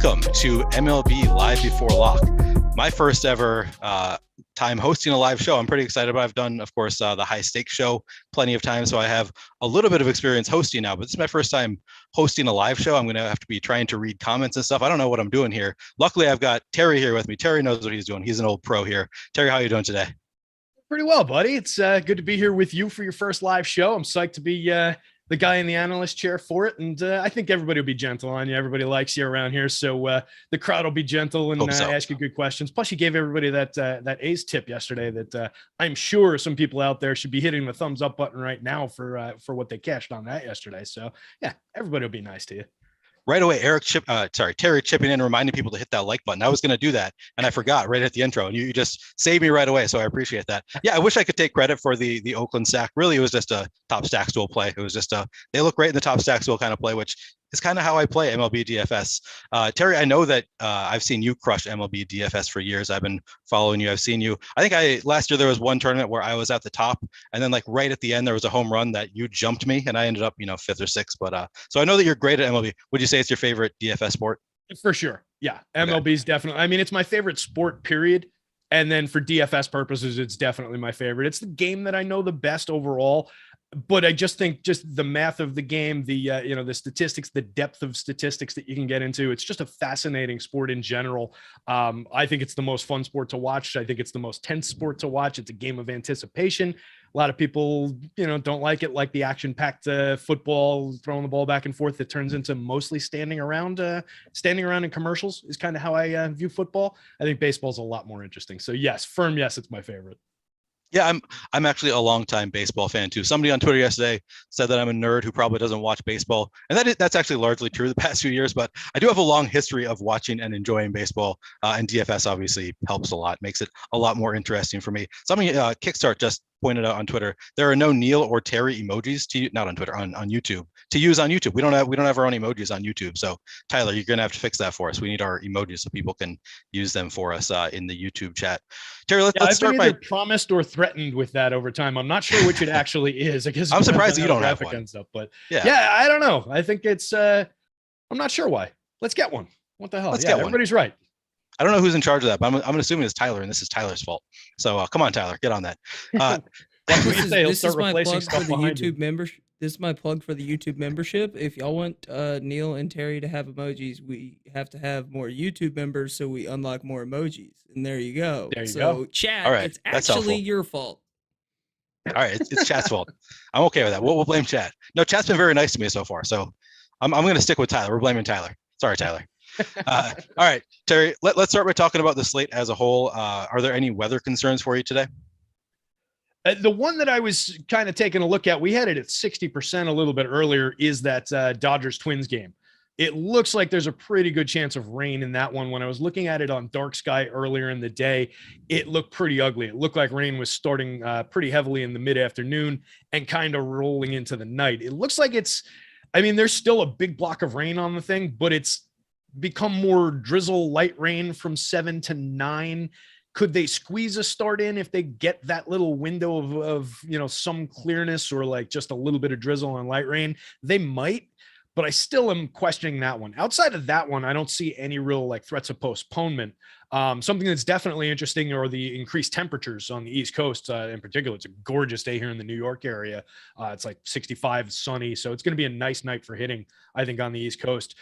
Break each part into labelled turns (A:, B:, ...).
A: Welcome to MLB Live Before Lock, my first ever time hosting a live show. I'm pretty excited about it. I've done, of course, the high stakes show plenty of times, so I have a little bit of experience hosting now, but this is my first time hosting a live show. I'm going to have to be trying to read comments and stuff. I don't know what I'm doing here. Luckily, I've got Terry here with me. Terry knows what he's doing. He's an old pro here. Terry, how are you doing today?
B: Pretty well, buddy. It's good to be here with you for your first live show. I'm psyched to be the guy in the analyst chair for it, and I think everybody will be gentle on you. Everybody likes you around here, so the crowd will be gentle and ask you good questions. Plus, you gave everybody that A's tip yesterday that I'm sure some people out there should be hitting the thumbs up button right now for what they cashed on that yesterday. So yeah, everybody will be nice to you.
A: Right away, Terry chipping in and reminding people to hit that like button. I was going to do that, and I forgot right at the intro, and you just saved me right away, so I appreciate that. Yeah, I wish I could take credit for the Oakland stack. Really, it was just a top stack stool play. It was just they look great in the top stack stool kind of play, which is kind of how I play MLB DFS. Terry, I know that I've seen you crush MLB DFS for years. I've been following you. I've seen you. I think last year there was one tournament where I was at the top, and then like right at the end there was a home run that you jumped me, and I ended up fifth or sixth. But so I know that you're great at MLB. Would you say it's your favorite DFS sport?
B: For sure. Yeah, MLB is definitely. I mean, it's my favorite sport. Period. And then for DFS purposes, it's definitely my favorite. It's the game that I know the best overall. But I just think just the math of the game, the statistics, the depth of statistics that you can get into, it's just a fascinating sport in general. I think it's the most fun sport to watch. I think it's the most tense sport to watch. It's a game of anticipation. A lot of people, don't like it, like the action-packed football, throwing the ball back and forth that turns into mostly standing around in commercials is kind of how I view football. I think baseball's a lot more interesting. So yes, it's my favorite.
A: Yeah, I'm actually a longtime baseball fan too. Somebody on Twitter yesterday said that I'm a nerd who probably doesn't watch baseball, and that's actually largely true the past few years. But I do have a long history of watching and enjoying baseball, and DFS obviously helps a lot, makes it a lot more interesting for me. Something Kickstart just pointed out on Twitter, there are no Neil or Terry emojis not on Twitter, on YouTube to use on YouTube. We don't have our own emojis on YouTube. So Tyler, you're gonna have to fix that for us. We need our emojis so people can use them for us in the YouTube chat. Terry, let's start by
B: promised or threatened with that over time. I'm not sure which it actually is. I guess
A: I'm surprised that you don't have one.
B: And stuff, but yeah, I don't know. I think it's I'm not sure why. Let's get one. What the hell? Let's get one. Everybody's right.
A: I don't know who's in charge of that, but I'm assuming it's Tyler, and this is Tyler's fault. So come on, Tyler, get on that.
C: This is my plug for the YouTube membership. This is my plug for the YouTube membership. If y'all want Neil and Terry to have emojis, we have to have more YouTube members so we unlock more emojis. And there you go. So chat, right, it's actually your fault.
A: All right, it's chat's fault. I'm okay with that. We'll blame chat. No, chat's been very nice to me so far, so I'm going to stick with Tyler. We're blaming Tyler. Sorry, Tyler. All right, Terry, let's start by talking about the slate as a whole. Are there any weather concerns for you today?
B: The one that I was kind of taking a look at, we had it at 60% a little bit earlier, is that Dodgers-Twins game. It looks like there's a pretty good chance of rain in that one. When I was looking at it on Dark Sky earlier in the day, it looked pretty ugly. It looked like rain was starting pretty heavily in the mid-afternoon and kind of rolling into the night. It looks like there's still a big block of rain on the thing, but it's become more drizzle, light rain from 7 to 9. Could they squeeze a start in if they get that little window of some clearness or like just a little bit of drizzle and light rain? They might, but I still am questioning that one. Outside of that one, I don't see any real like threats of postponement. Something that's definitely interesting are the increased temperatures on the East Coast. In particular, it's a gorgeous day here in the New York area. It's like 65, sunny. So it's going to be a nice night for hitting, I think, on the East Coast.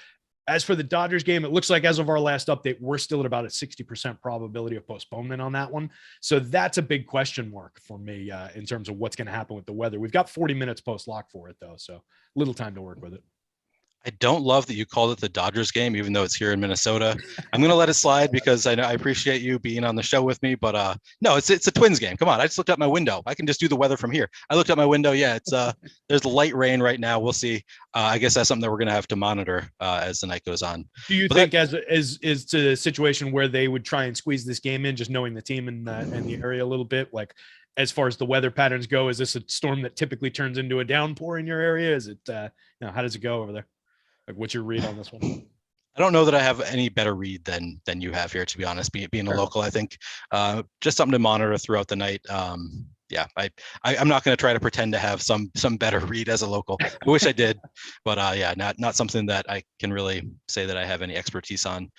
B: As for the Dodgers game, it looks like as of our last update, we're still at about a 60% probability of postponement on that one. So that's a big question mark for me in terms of what's going to happen with the weather. We've got 40 minutes post-lock for it, though, so little time to work with it.
A: I don't love that you called it the Dodgers game, even though it's here in Minnesota. I'm going to let it slide because I appreciate you being on the show with me, but no, it's a Twins game. Come on. I just looked out my window. I can just do the weather from here. I looked out my window. Yeah, it's there's light rain right now. We'll see. I guess that's something that we're going to have to monitor as the night goes on.
B: Do you think as a situation where they would try and squeeze this game in, just knowing the team and the area a little bit, like as far as the weather patterns go, is this a storm that typically turns into a downpour in your area? Is it, how does it go over there? Like, what's your read on this one?
A: I don't know that I have any better read than you have here, to be honest. Being a local, I think just something to monitor throughout the night. yeah, I'm not going to try to pretend to have some better read as a local. I wish I did, but yeah, not something that I can really say that I have any expertise on.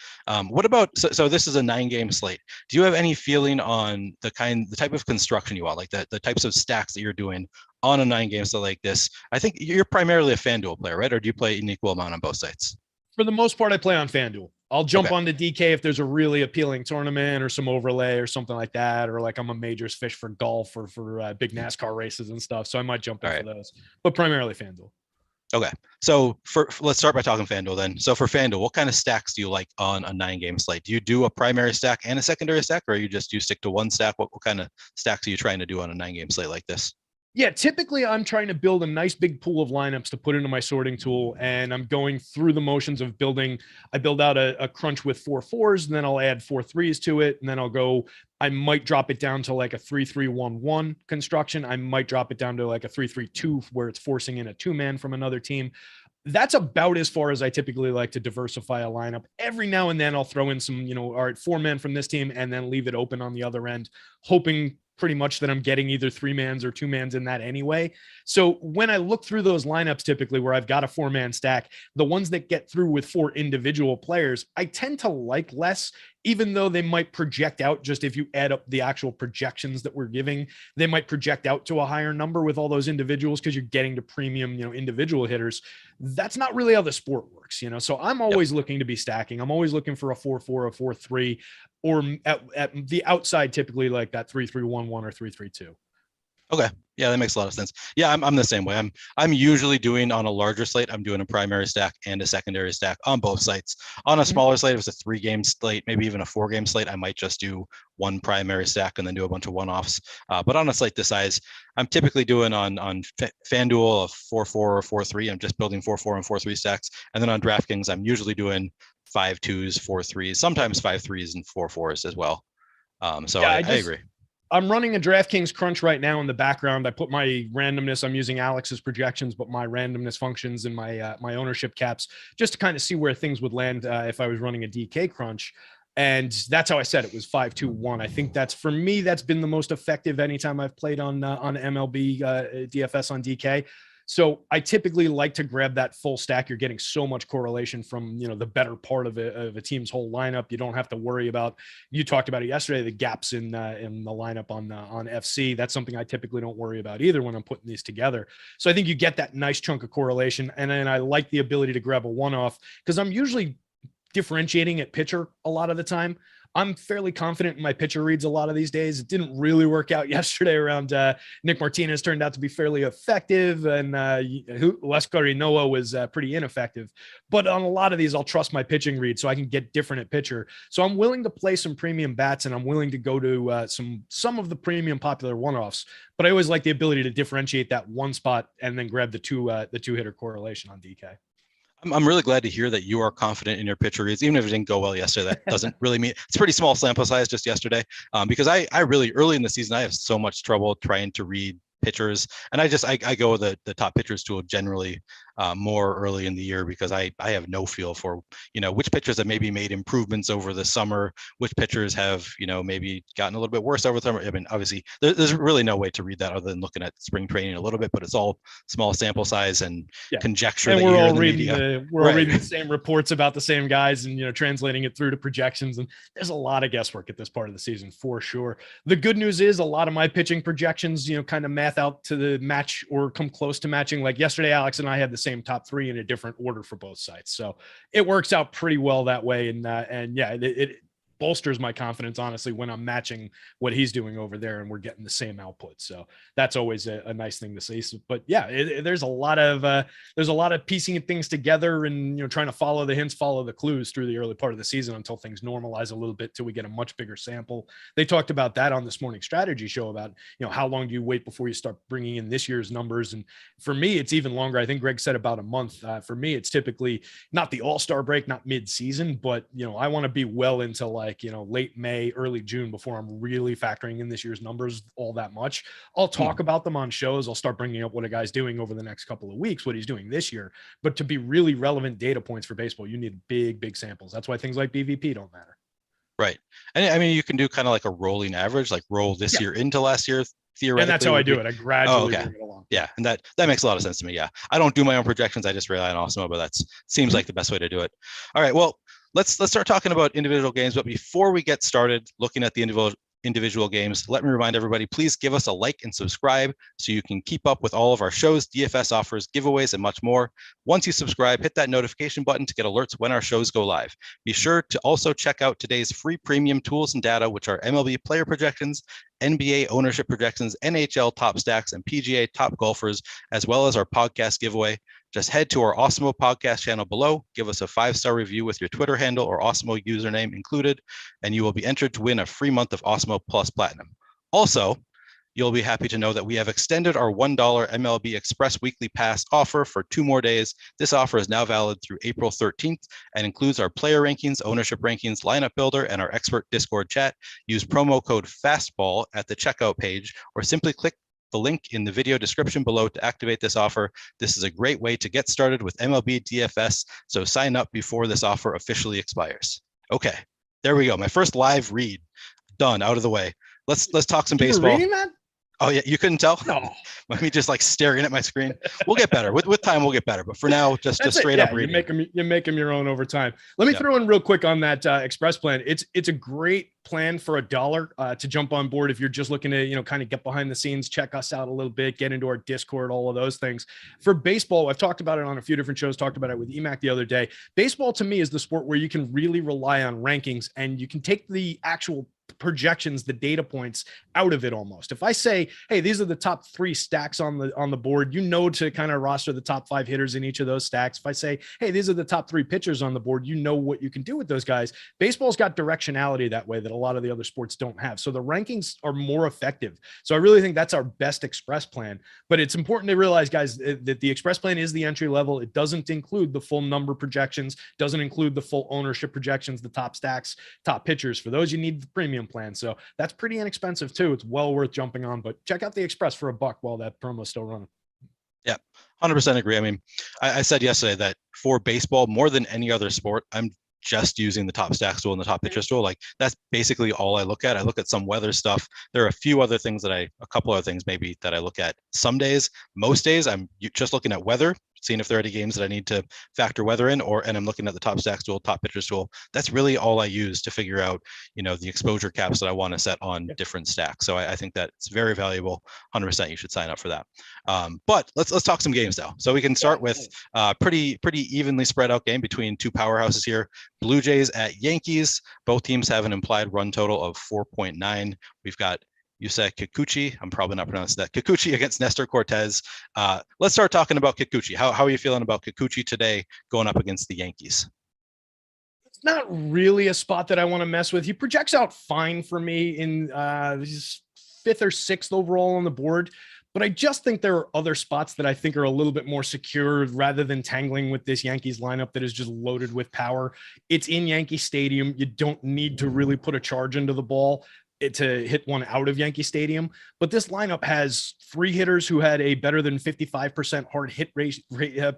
A: What about so this is a 9-game slate. Do you have any feeling on the type of construction you want, like the types of stacks that you're doing on a 9-game slate like this? I think you're primarily a FanDuel player, right? Or do you play an equal amount on both sites?
B: For the most part, I play on FanDuel. I'll jump onto DK if there's a really appealing tournament or some overlay or something like that, or like I'm a majors fish for golf or for big NASCAR races and stuff. So I might jump in for those, but primarily FanDuel.
A: Okay, so let's start by talking FanDuel then. So for FanDuel, what kind of stacks do you like on a 9-game slate? Do you do a primary stack and a secondary stack, or you stick to one stack? What kind of stacks are you trying to do on a 9-game slate like this?
B: Yeah, typically I'm trying to build a nice big pool of lineups to put into my sorting tool, and I'm going through the motions of building. I build out a crunch with 4 4s, and then I'll add 4 3s to it, and then I might drop it down to like a 3-3-1-1 construction. I might drop it down to like a 3-3-2 where it's forcing in a 2-man from another team. That's about as far as I typically like to diversify a lineup. Every now and then I'll throw in some, all right, 4-man from this team and then leave it open on the other end, hoping pretty much that I'm getting either 3-mans or 2-mans in that anyway. So when I look through those lineups, typically where I've got a 4-man stack, the ones that get through with 4 individual players, I tend to like less, even though they might project out. Just if you add up the actual projections that we're giving, they might project out to a higher number with all those individuals because you're getting to premium, individual hitters. That's not really how the sport works, So I'm always looking to be stacking. I'm always looking for a 4-4, a 4-3, or at the outside, typically like that 3-3-1-1 or 3-3-2.
A: Okay. Yeah, that makes a lot of sense. Yeah, I'm the same way. I'm usually doing on a larger slate, I'm doing a primary stack and a secondary stack on both sites. On a smaller slate, if it's a 3-game slate, maybe even a 4-game slate, I might just do one primary stack and then do a bunch of one-offs. But on a slate this size, I'm typically doing on FanDuel a 4-4 or 4-3. I'm just building 4-4 and 4-3 stacks. And then on DraftKings, I'm usually doing 5-2s, 4-3s, sometimes 5-3s and 4-4s as well. So yeah, I agree.
B: I'm running a DraftKings crunch right now in the background. I put my randomness. I'm using Alex's projections, but my randomness functions and my ownership caps just to kind of see where things would land if I was running a DK crunch. And that's how I said it was 5-2-1. I think that's, for me, that's been the most effective anytime I've played on MLB DFS on DK. So I typically like to grab that full stack. You're getting so much correlation from, the better part of a team's whole lineup. You don't have to worry about, you talked about it yesterday, the gaps in the lineup on FC. That's something I typically don't worry about either when I'm putting these together. So I think you get that nice chunk of correlation. And then I like the ability to grab a one-off because I'm usually differentiating at pitcher a lot of the time. I'm fairly confident in my pitcher reads a lot of these days. It didn't really work out yesterday around Nick Martinez turned out to be fairly effective, and Leskari Noah was pretty ineffective. But on a lot of these, I'll trust my pitching read so I can get different at pitcher. So I'm willing to play some premium bats, and I'm willing to go to some of the premium popular one-offs. But I always like the ability to differentiate that one spot and then grab the two-hitter correlation on DK.
A: I'm really glad to hear that you are confident in your pitcher reads, even if it didn't go well yesterday. That doesn't really mean it's pretty small sample size just yesterday. Because I really early in the season, I have so much trouble trying to read pitchers, and I go with the top pitchers tool generally more early in the year because I have no feel for which pitchers have maybe made improvements over the summer, which pitchers have maybe gotten a little bit worse over the summer. I mean, obviously there's really no way to read that other than looking at spring training a little bit, but it's all small sample size and conjecture.
B: And we're all reading the same reports about the same guys and translating it through to projections, and there's a lot of guesswork at this part of the season for sure. The good news is a lot of my pitching projections kind of math out to the match or come close to matching. Like yesterday, Alex and I had the same top 3 in a different order for both sites, so it works out pretty well that way. And yeah, it bolsters my confidence, honestly, when I'm matching what he's doing over there and we're getting the same output. So that's always a nice thing to see. So, but yeah, there's a lot of piecing things together and, trying to follow the hints, follow the clues through the early part of the season until things normalize a little bit till we get a much bigger sample. They talked about that on this morning's strategy show about, how long do you wait before you start bringing in this year's numbers? And for me, it's even longer. I think Greg said about a month. For me, it's typically not the all-star break, not mid-season, but, I want to be well into late May, early June before I'm really factoring in this year's numbers all that much. I'll talk about them on shows. I'll start bringing up what a guy's doing over the next couple of weeks, what he's doing this year. But to be really relevant data points for baseball, you need big samples. That's why things like BVP don't matter.
A: Right. And I mean, you can do kind of like a rolling average, like roll this year into last year, theoretically.
B: And that's how I do it. I gradually bring it along.
A: Yeah, and that makes a lot of sense to me. Yeah, I don't do my own projections. I just rely on Awesemo, but that seems like the best way to do it. All right, well, let's start talking about individual games. But before we get started looking at the individual games, let me remind everybody, please give us a like and subscribe so you can keep up with all of our shows, DFS offers, giveaways, and much more. Once you subscribe, hit that notification button to get alerts when our shows go live. Be sure to also check out today's free premium tools and data, which are MLB player projections, NBA ownership projections, NHL top stacks, and PGA top golfers, as well as our podcast giveaway. Just head to our Awesemo podcast channel below, give us a 5-star review with your Twitter handle or Awesemo username included, and you will be entered to win a free month of Awesemo Plus Platinum. Also, you'll be happy to know that we have extended our $1 MLB Express Weekly Pass offer for 2 more days. This offer is now valid through April 13th and includes our player rankings, ownership rankings, lineup builder, and our expert Discord chat. Use promo code FASTBALL at the checkout page, or simply click the link in the video description below to activate this offer. This is a great way to get started with MLB DFS, so sign up before this offer officially expires. Okay, there we go. My first live read done, out of the way. Let's talk some baseball.
B: You reading that?
A: Oh yeah, you couldn't tell?
B: No.
A: Me just like staring at my screen. We'll get better. With time, we'll get better. But for now, just straight up reading.
B: You make them your own over time. Let me throw in real quick on that Express plan. It's a great plan for $1 to jump on board if you're just looking to, kind of get behind the scenes, check us out a little bit, get into our Discord, all of those things. For baseball, I've talked about it on a few different shows, talked about it with EMAC the other day. Baseball to me is the sport where you can really rely on rankings and you can take the actual projections, the data points out of it almost. If I say, hey, these are the top 3 stacks on the board, to kind of roster the top 5 hitters in each of those stacks. If I say, hey, these are the top 3 pitchers on the board, what you can do with those guys. Baseball's got directionality that way that a lot of the other sports don't have. So the rankings are more effective. So I really think that's our best Express plan. But it's important to realize, guys, that the Express plan is the entry level. It doesn't include the full number projections, doesn't include the full ownership projections, the top stacks, top pitchers. For those, you need the premium plan. So that's pretty inexpensive too. It's well worth jumping on, but check out the Express for $1 while that promo's still running.
A: Yeah, 100% agree. I mean, I said yesterday that for baseball, more than any other sport, I'm just using the top stacks tool and the top pitchers tool. Like that's basically all I look at. I look at some weather stuff. There are a few other things a couple other things maybe that I look at some days. Most days I'm just looking at weather, seeing if there are any games that I need to factor weather in, and I'm looking at the top stacks tool, top pitchers tool. That's really all I use to figure out, the exposure caps that I want to set on different stacks. So I think that it's very valuable. 100% you should sign up for that. But let's talk some games though. So we can start with pretty evenly spread out game between 2 powerhouses here. Blue Jays at Yankees. Both teams have an implied run total of 4.9. We've got Yusei Kikuchi. I'm probably not pronouncing that. Kikuchi against Nestor Cortez. Let's start talking about Kikuchi. How are you feeling about Kikuchi today going up against the Yankees?
B: It's not really a spot that I want to mess with. He projects out fine for me in his 5th or 6th overall on the board. But I just think there are other spots that I think are a little bit more secure rather than tangling with this Yankees lineup that is just loaded with power. It's in Yankee Stadium. You don't need to really put a charge into the ball to hit one out of Yankee Stadium. But this lineup has 3 hitters who had a better than 55% hard hit rate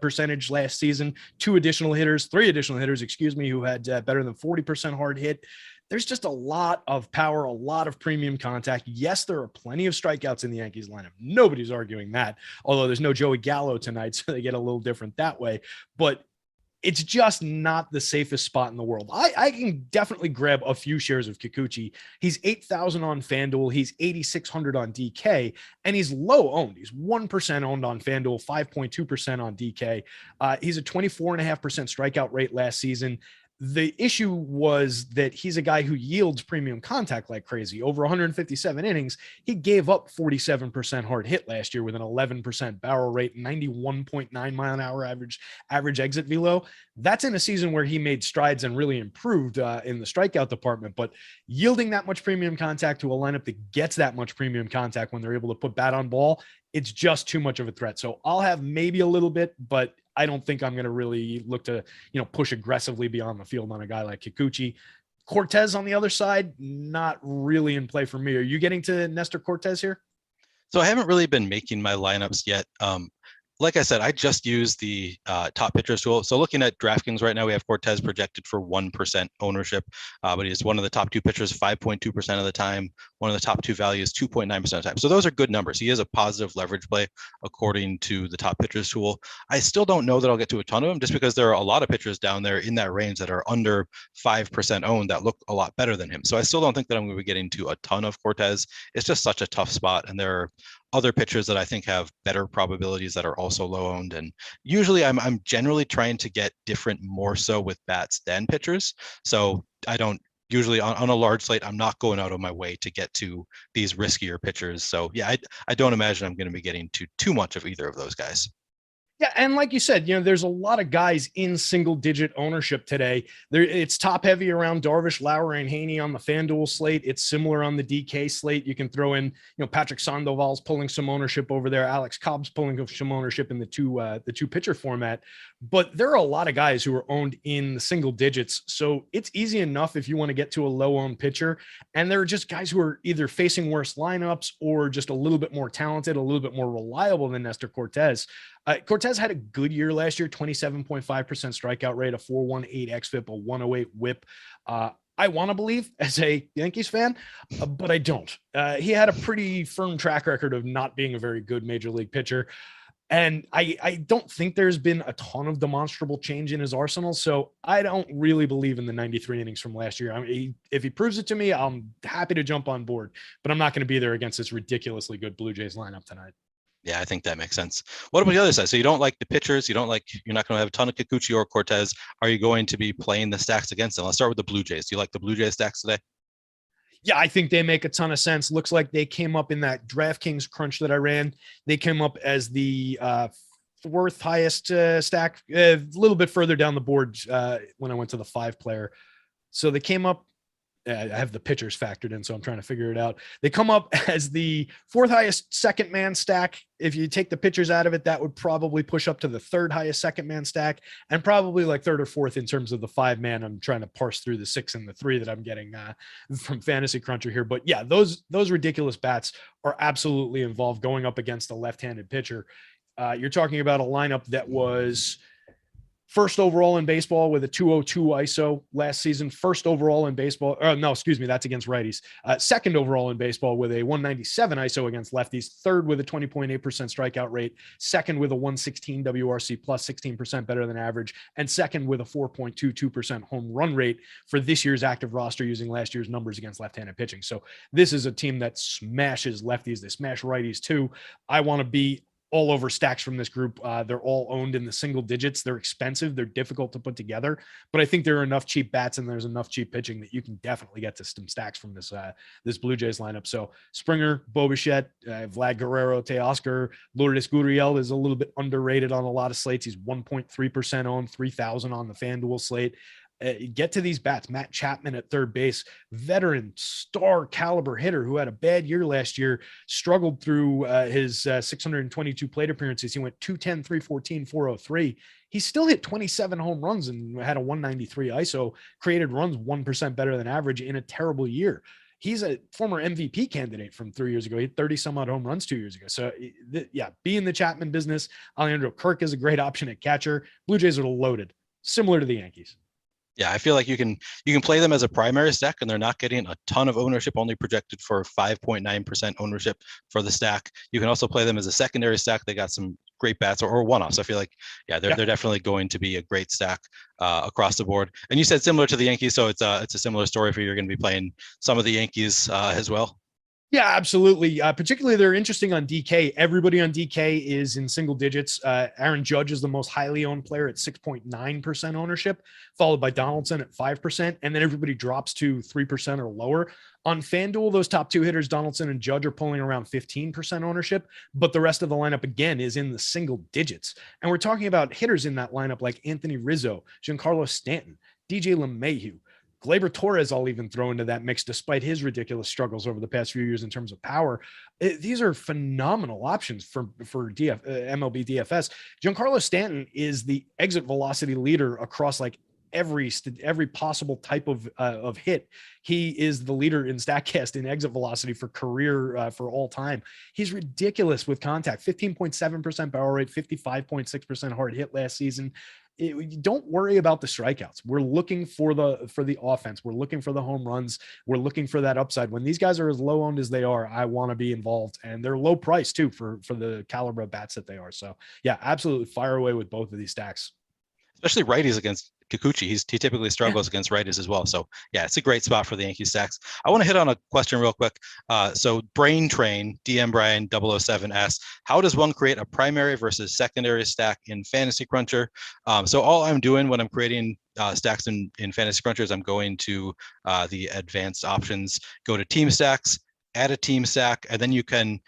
B: percentage last season, 3 additional hitters, who had better than 40% hard hit. There's just a lot of power, a lot of premium contact. Yes, there are plenty of strikeouts in the Yankees lineup. Nobody's arguing that, although there's no Joey Gallo tonight, so they get a little different that way. But it's just not the safest spot in the world. I can definitely grab a few shares of Kikuchi. He's 8,000 on FanDuel. He's 8,600 on DK, and he's low owned. He's 1% owned on FanDuel, 5.2% on DK. He's a 24.5% strikeout rate last season. The issue was that he's a guy who yields premium contact like crazy. Over 157 innings, he gave up 47% hard hit last year with an 11% barrel rate, 91.9 mile an hour average exit velo. That's in a season where he made strides and really improved in the strikeout department. But yielding that much premium contact to a lineup that gets that much premium contact when they're able to put bat on ball, it's just too much of a threat. So I'll have maybe a little bit, but I don't think I'm going to really look to, push aggressively beyond the field on a guy like Kikuchi. Cortez on the other side, not really in play for me. Are you getting to Nestor Cortez here?
A: So I haven't really been making my lineups yet. like I said, I just use the top pitchers tool. So looking at DraftKings right now, we have Cortez projected for 1% ownership, but he's one of the top two pitchers 5.2% of the time. One of the top two values 2.9% of the time. So those are good numbers. He is a positive leverage play according to the top pitchers tool. I still don't know that I'll get to a ton of them just because there are a lot of pitchers down there in that range that are under 5% owned that look a lot better than him. So I still don't think that I'm going to be getting to a ton of Cortez. It's just such a tough spot, and there are other pitchers that I think have better probabilities that are also low owned. And usually I'm generally trying to get different more so with bats than pitchers. So I don't usually on a large slate, I'm not going out of my way to get to these riskier pitchers. So yeah, I don't imagine I'm going to be getting to too much of either of those guys.
B: Yeah, and like you said, there's a lot of guys in single-digit ownership today. It's top-heavy around Darvish, Lowry, and Haney on the FanDuel slate. It's similar on the DK slate. You can throw in, Patrick Sandoval's pulling some ownership over there. Alex Cobb's pulling some ownership in the two pitcher format. But there are a lot of guys who are owned in the single digits, so it's easy enough if you want to get to a low-owned pitcher. And there are just guys who are either facing worse lineups or just a little bit more talented, a little bit more reliable than Nestor Cortez. Cortez had a good year last year, 27.5% strikeout rate, a 4.18 xFIP, a 108 WHIP. I want to believe as a Yankees fan, but I don't. He had a pretty firm track record of not being a very good major league pitcher. And I don't think there's been a ton of demonstrable change in his arsenal. So I don't really believe in the 93 innings from last year. I mean, if he proves it to me, I'm happy to jump on board, but I'm not going to be there against this ridiculously good Blue Jays lineup tonight.
A: Yeah, I think that makes sense. What about the other side? So you don't like the pitchers. You're not going to have a ton of Kikuchi or Cortez. Are you going to be playing the stacks against them? Let's start with the Blue Jays. Do you like the Blue Jays stacks today?
B: Yeah, I think they make a ton of sense. Looks like they came up in that DraftKings crunch that I ran. They came up as the fourth highest stack, a little bit further down the board when I went to the 5-player. So they came up. I have the pitchers factored in, so I'm trying to figure it out. They come up as the fourth highest second man stack. If you take the pitchers out of it, that would probably push up to the third highest second man stack, and probably like third or fourth in terms of the 5-man. I'm trying to parse through the 6 and the 3 that I'm getting from Fantasy Cruncher here. But yeah, those ridiculous bats are absolutely involved going up against a left-handed pitcher. You're talking about a lineup that was first overall in baseball with a 202 ISO last season. First overall in baseball. That's against righties. Second overall in baseball with a 197 ISO against lefties. Third with a 20.8% strikeout rate. Second with a 116 WRC plus, 16% better than average. And second with a 4.22% home run rate for this year's active roster using last year's numbers against left-handed pitching. So this is a team that smashes lefties. They smash righties too. I want to be all over stacks from this group. They're all owned in the single digits. They're expensive. They're difficult to put together, but I think there are enough cheap bats and there's enough cheap pitching that you can definitely get to some stacks from this Blue Jays lineup. So Springer, Bo Bichette, Vlad Guerrero, Teoscar, Lourdes Gurriel is a little bit underrated on a lot of slates. He's 1.3% owned, 3,000 on the FanDuel slate. Get to these bats. Matt Chapman at third base, veteran star caliber hitter who had a bad year last year, struggled through his 622 plate appearances. He went 210, 314, 403. He still hit 27 home runs and had a 193 ISO, created runs 1% better than average in a terrible year. He's a former MVP candidate from 3 years ago. He had 30 some odd home runs 2 years ago. So yeah, be in the Chapman business. Alejandro Kirk is a great option at catcher. Blue Jays are loaded, similar to the Yankees.
A: Yeah, I feel like you can play them as a primary stack, and they're not getting a ton of ownership, only projected for 5.9% ownership for the stack. You can also play them as a secondary stack. They got some great bats or one-offs. I feel like, they're definitely going to be a great stack across the board. And you said similar to the Yankees, so it's a similar story for you. You're going to be playing some of the Yankees as well.
B: Yeah, absolutely. Particularly, they're interesting on DK. Everybody on DK is in single digits. Aaron Judge is the most highly owned player at 6.9% ownership, followed by Donaldson at 5%. And then everybody drops to 3% or lower. On FanDuel, those top two hitters, Donaldson and Judge, are pulling around 15% ownership, but the rest of the lineup, again, is in the single digits. And we're talking about hitters in that lineup like Anthony Rizzo, Giancarlo Stanton, DJ LeMahieu, Gleyber Torres, I'll even throw into that mix, despite his ridiculous struggles over the past few years in terms of power. These are phenomenal options for MLB DFS. Giancarlo Stanton is the exit velocity leader across like every possible type of hit. He is the leader in StatCast in exit velocity for career for all time. He's ridiculous with contact. 15.7% barrel rate, 55.6% hard hit last season. Don't worry about the strikeouts. We're looking for the offense. We're looking for the home runs. We're looking for that upside. When these guys are as low owned as they are, I want to be involved, and they're low price too for the caliber of bats that they are. So yeah, absolutely fire away with both of these stacks.
A: Especially righties against Kikuchi. He typically struggles against righties as well. So yeah, it's a great spot for the Yankees stacks. I want to hit on a question real quick. So Brain Train, DM Brian 007 asks, how does one create a primary versus secondary stack in Fantasy Cruncher? So all I'm doing when I'm creating stacks in Fantasy Cruncher is I'm going to the advanced options, go to team stacks, add a team stack, and then you can,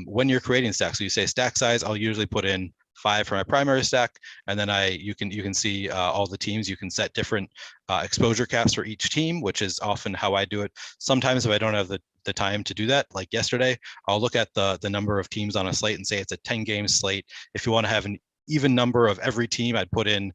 A: when you're creating stacks, so you say stack size, I'll usually put in 5 for my primary stack, and then you can see all the teams. You can set different exposure caps for each team, which is often how I do it. Sometimes if I don't have the time to do that, like yesterday, I'll look at the number of teams on a slate and say it's a 10-game slate. If you want to have an even number of every team, I'd put in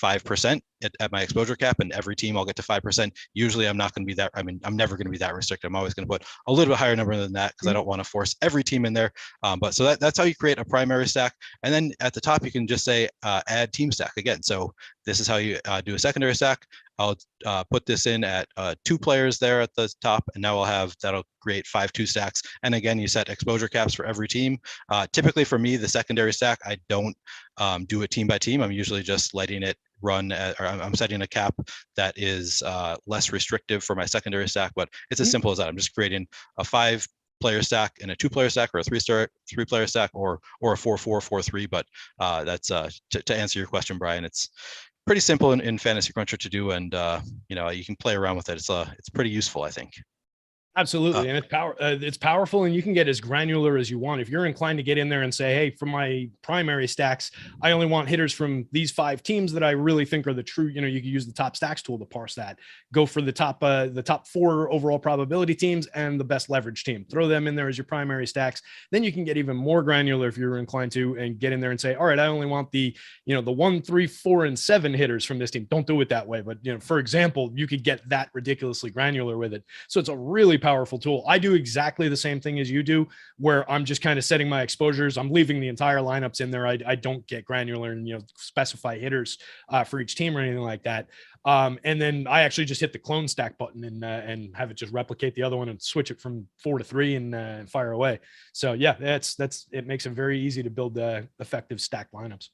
A: 5% at my exposure cap, and every team I'll get to 5%. Usually I'm not going to be that, I'm never going to be that restricted. I'm always going to put a little bit higher number than that because I don't want to force every team in there. But so that's how you create a primary stack. And then at the top, you can just say add team stack again. So this is how you do a secondary stack. I'll put this in at 2 players there at the top, and now that'll create 5-2 stacks. And again, you set exposure caps for every team. Typically for me, the secondary stack, I don't do it team by team. I'm usually just letting it run or I'm setting a cap that is less restrictive for my secondary stack, but it's as simple as that. I'm just creating a 5-player stack and a 2-player stack, or a 3-player stack, or a 4-4, 4-3. But that's to answer your question, Brian. It's pretty simple in Fantasy Cruncher to do, and you can play around with it. It's pretty useful, I think.
B: Absolutely. And it's powerful, and you can get as granular as you want. If you're inclined to get in there and say, hey, for my primary stacks, I only want hitters from these 5 teams that I really think are the true, you can use the top stacks tool to parse that. Go for the top 4 overall probability teams and the best leverage team. Throw them in there as your primary stacks. Then you can get even more granular if you're inclined to, and get in there and say, all right, I only want the 1, 3, 4, and 7 hitters from this team. Don't do it that way. But, for example, you could get that ridiculously granular with it. So it's a really powerful tool. I do exactly the same thing as you do, where I'm just kind of setting my exposures. I'm leaving the entire lineups in there. I don't get granular and specify hitters for each team or anything like that. And then I actually just hit the clone stack button and have it just replicate the other one and switch it from 4 to 3 and fire away. So yeah, it makes it very easy to build effective stack lineups.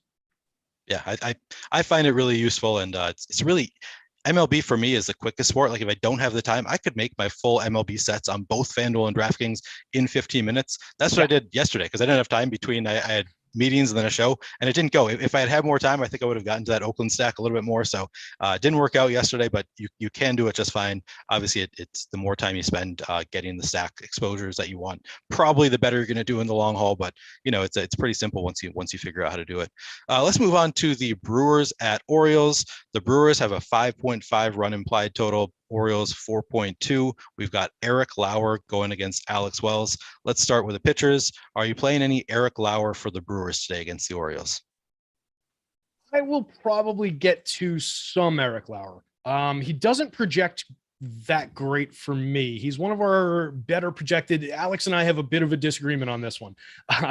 A: Yeah, I find it really useful, and it's really. MLB for me is the quickest sport. Like if I don't have the time, I could make my full MLB sets on both FanDuel and DraftKings in 15 minutes. That's what I did yesterday because I didn't have time between I had meetings and then a show, and it didn't go. If I had had more time, I think I would have gotten to that Oakland stack a little bit more. So it didn't work out yesterday, but you can do it just fine. Obviously, it's the more time you spend getting the stack exposures that you want, probably the better you're going to do in the long haul. But it's pretty simple once you figure out how to do it. Let's move on to the Brewers at Orioles. The Brewers have a 5.5 run implied total. Orioles 4.2. We've got Eric Lauer going against Alex Wells. Let's start with the pitchers. Are you playing any Eric Lauer for the Brewers today against the Orioles?
B: I will probably get to some Eric Lauer. He doesn't project that great for me. He's one of our better projected. Alex and I have a bit of a disagreement on this one.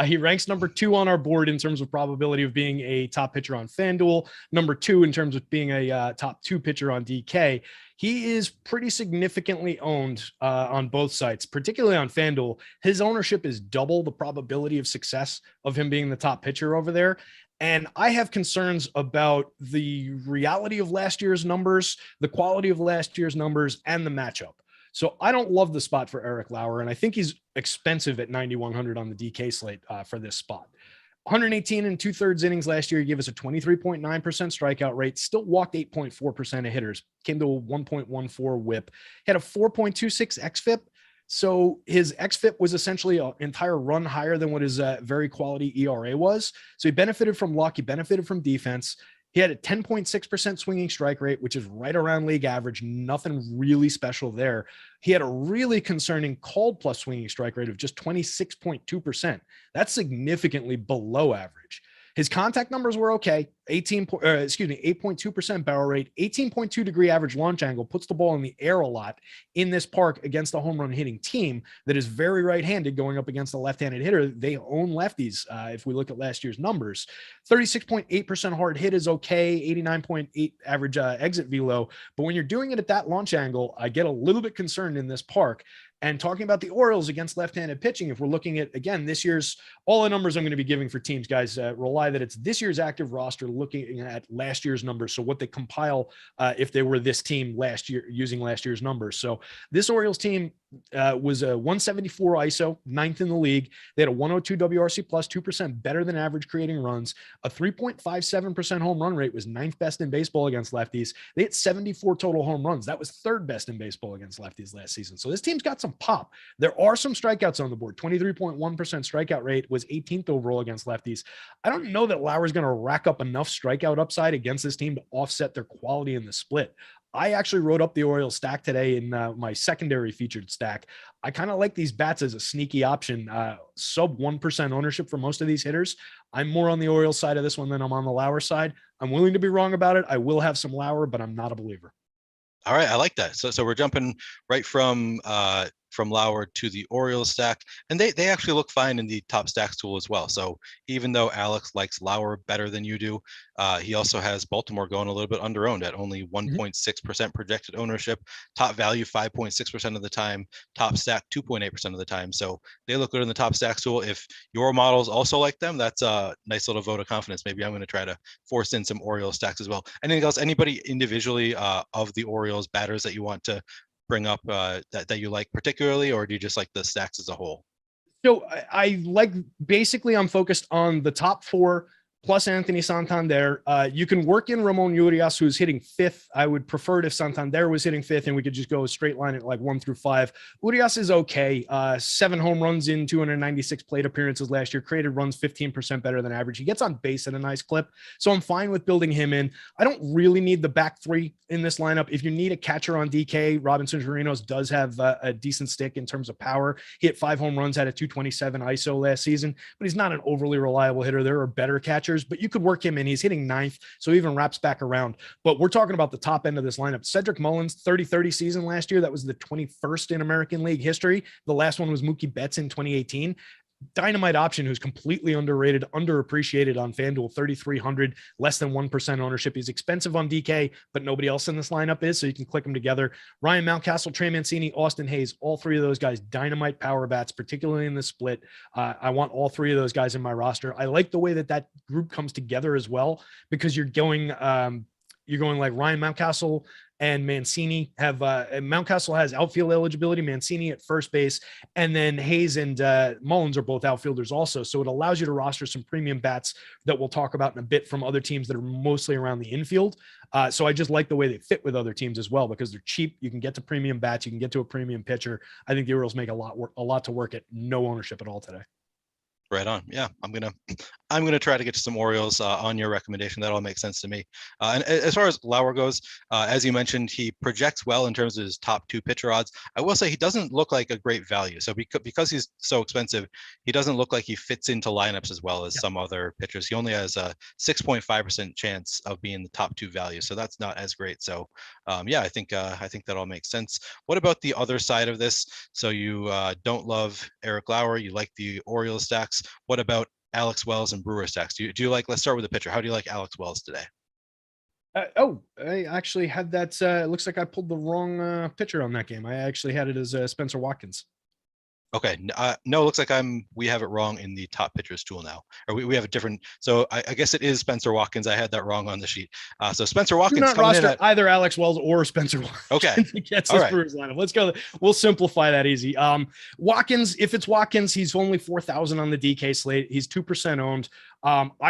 B: He ranks number 2 on our board in terms of probability of being a top pitcher on FanDuel, number 2 in terms of being a top 2 pitcher on DK. He is pretty significantly owned on both sites, particularly on FanDuel. His ownership is double the probability of success of him being the top pitcher over there. And I have concerns about the reality of last year's numbers, the quality of last year's numbers, and the matchup. So I don't love the spot for Eric Lauer, and I think he's expensive at 9,100 on the DK slate for this spot. 118 and 2/3 innings last year. He gave us a 23.9% strikeout rate, still walked 8.4% of hitters, came to a 1.14 whip, had a 4.26 xFIP. So his xFIP was essentially an entire run higher than what his very quality ERA was. So he benefited from luck. He benefited from defense. He had a 10.6% swinging strike rate, which is right around league average. Nothing really special there. He had a really concerning called plus swinging strike rate of just 26.2%. That's significantly below average. His contact numbers were okay. 8.2% barrel rate, 18.2 degree average launch angle, puts the ball in the air a lot in this park against a home run hitting team that is very right-handed going up against a left-handed hitter. They own lefties. If we look at last year's numbers, 36.8% hard hit is okay. 89.8 average exit velo. But when you're doing it at that launch angle, I get a little bit concerned in this park. And talking about the Orioles against left-handed pitching, if we're looking at, again, this year's, all the numbers I'm going to be giving for teams, guys, rely that it's this year's active roster looking at last year's numbers. So what they compile if they were this team last year, using last year's numbers. So this Orioles team was a 174 ISO, 9th in the league. They had a 102 WRC plus, 2% better than average creating runs. A 3.57% home run rate was 9th best in baseball against lefties. They hit 74 total home runs. That was 3rd best in baseball against lefties last season. So this team's got some pop. There are some strikeouts on the board. 23.1% strikeout rate, was 18th overall against lefties. I don't know that Lauer's going to rack up enough strikeout upside against this team to offset their quality in the split. I actually wrote up the Orioles stack today in my secondary featured stack. I kind of like these bats as a sneaky option, sub 1% ownership for most of these hitters. I'm more on the Orioles side of this one than I'm on the Lauer side. I'm willing to be wrong about it. I will have some Lauer, but I'm not a believer.
A: All right, I like that. So we're jumping right from Lauer to the Orioles stack, and they actually look fine in the top stacks tool as well. So even though Alex likes Lauer better than you do, he also has Baltimore going a little bit under-owned at only 1.6% projected ownership, top value 5.6% of the time, top stack 2.8% of the time. So they look good in the top stacks tool. If your models also like them, that's a nice little vote of confidence. Maybe I'm going to try to force in some Orioles stacks as well. Anything else? Anybody individually of the Orioles batters that you want to bring up that you like particularly, or do you just like the stacks as a whole?
B: So I like, basically I'm focused on the top 4 plus Anthony Santander. You can work in Ramon Urias, who's hitting 5th. I would prefer it if Santander was hitting 5th and we could just go a straight line at like 1 through 5. Urias is okay. 7 home runs in 296 plate appearances last year, created runs 15% better than average. He gets on base at a nice clip. So I'm fine with building him in. I don't really need the back 3 in this lineup. If you need a catcher on DK, Robinson Chirinos does have a decent stick in terms of power. He hit 5 home runs, had a 227 ISO last season, but he's not an overly reliable hitter. There are better catchers, but you could work him in. He's hitting 9th, so he even wraps back around. But we're talking about the top end of this lineup. Cedric Mullins, 30-30 season last year. That was the 21st in American League history. The last one was Mookie Betts in 2018. Dynamite option who's completely underrated, underappreciated on FanDuel, 3,300, less than 1% ownership. He's expensive on DK, but nobody else in this lineup is, so you can click them together. Ryan Mountcastle, Trey Mancini, Austin Hayes, all 3 of those guys, dynamite power bats, particularly in the split. I want all 3 of those guys in my roster. I like the way that group comes together as well, because you're going like Ryan Mountcastle and Mancini have Mountcastle has outfield eligibility, Mancini at first base, and then Hayes and Mullins are both outfielders also. So it allows you to roster some premium bats that we'll talk about in a bit from other teams that are mostly around the infield. So I just like the way they fit with other teams as well, because they're cheap. You can get to premium bats. You can get to a premium pitcher. I think the Orioles make a lot to work at no ownership at all today.
A: Right on. Yeah, I'm gonna try to get to some Orioles on your recommendation. That all makes sense to me. And as far as Lauer goes, as you mentioned, he projects well in terms of his top 2 pitcher odds. I will say he doesn't look like a great value. So because he's so expensive, he doesn't look like he fits into lineups as well as some other pitchers. He only has a 6.5% chance of being the top 2 value. So that's not as great. So yeah, I think that all makes sense. What about the other side of this? So you don't love Eric Lauer. You like the Orioles stacks. What about Alex Wells and Brewer stacks? Do you like, let's start with the pitcher. How do you like Alex Wells today?
B: I actually had that. It looks like I pulled the wrong pitcher on that game. I actually had it as Spencer Watkins.
A: Okay. No, it looks like we have it wrong in the top pitchers tool now, or we have a different. So I guess it is Spencer Watkins. I had that wrong on the sheet. So Spencer Watkins.
B: Do not roster either Alex Wells or Spencer Watkins.
A: Okay.
B: Gets this Brewers lineup. Let's go. We'll simplify that easy. Watkins, if it's Watkins, he's only 4,000 on the DK slate. He's 2% owned.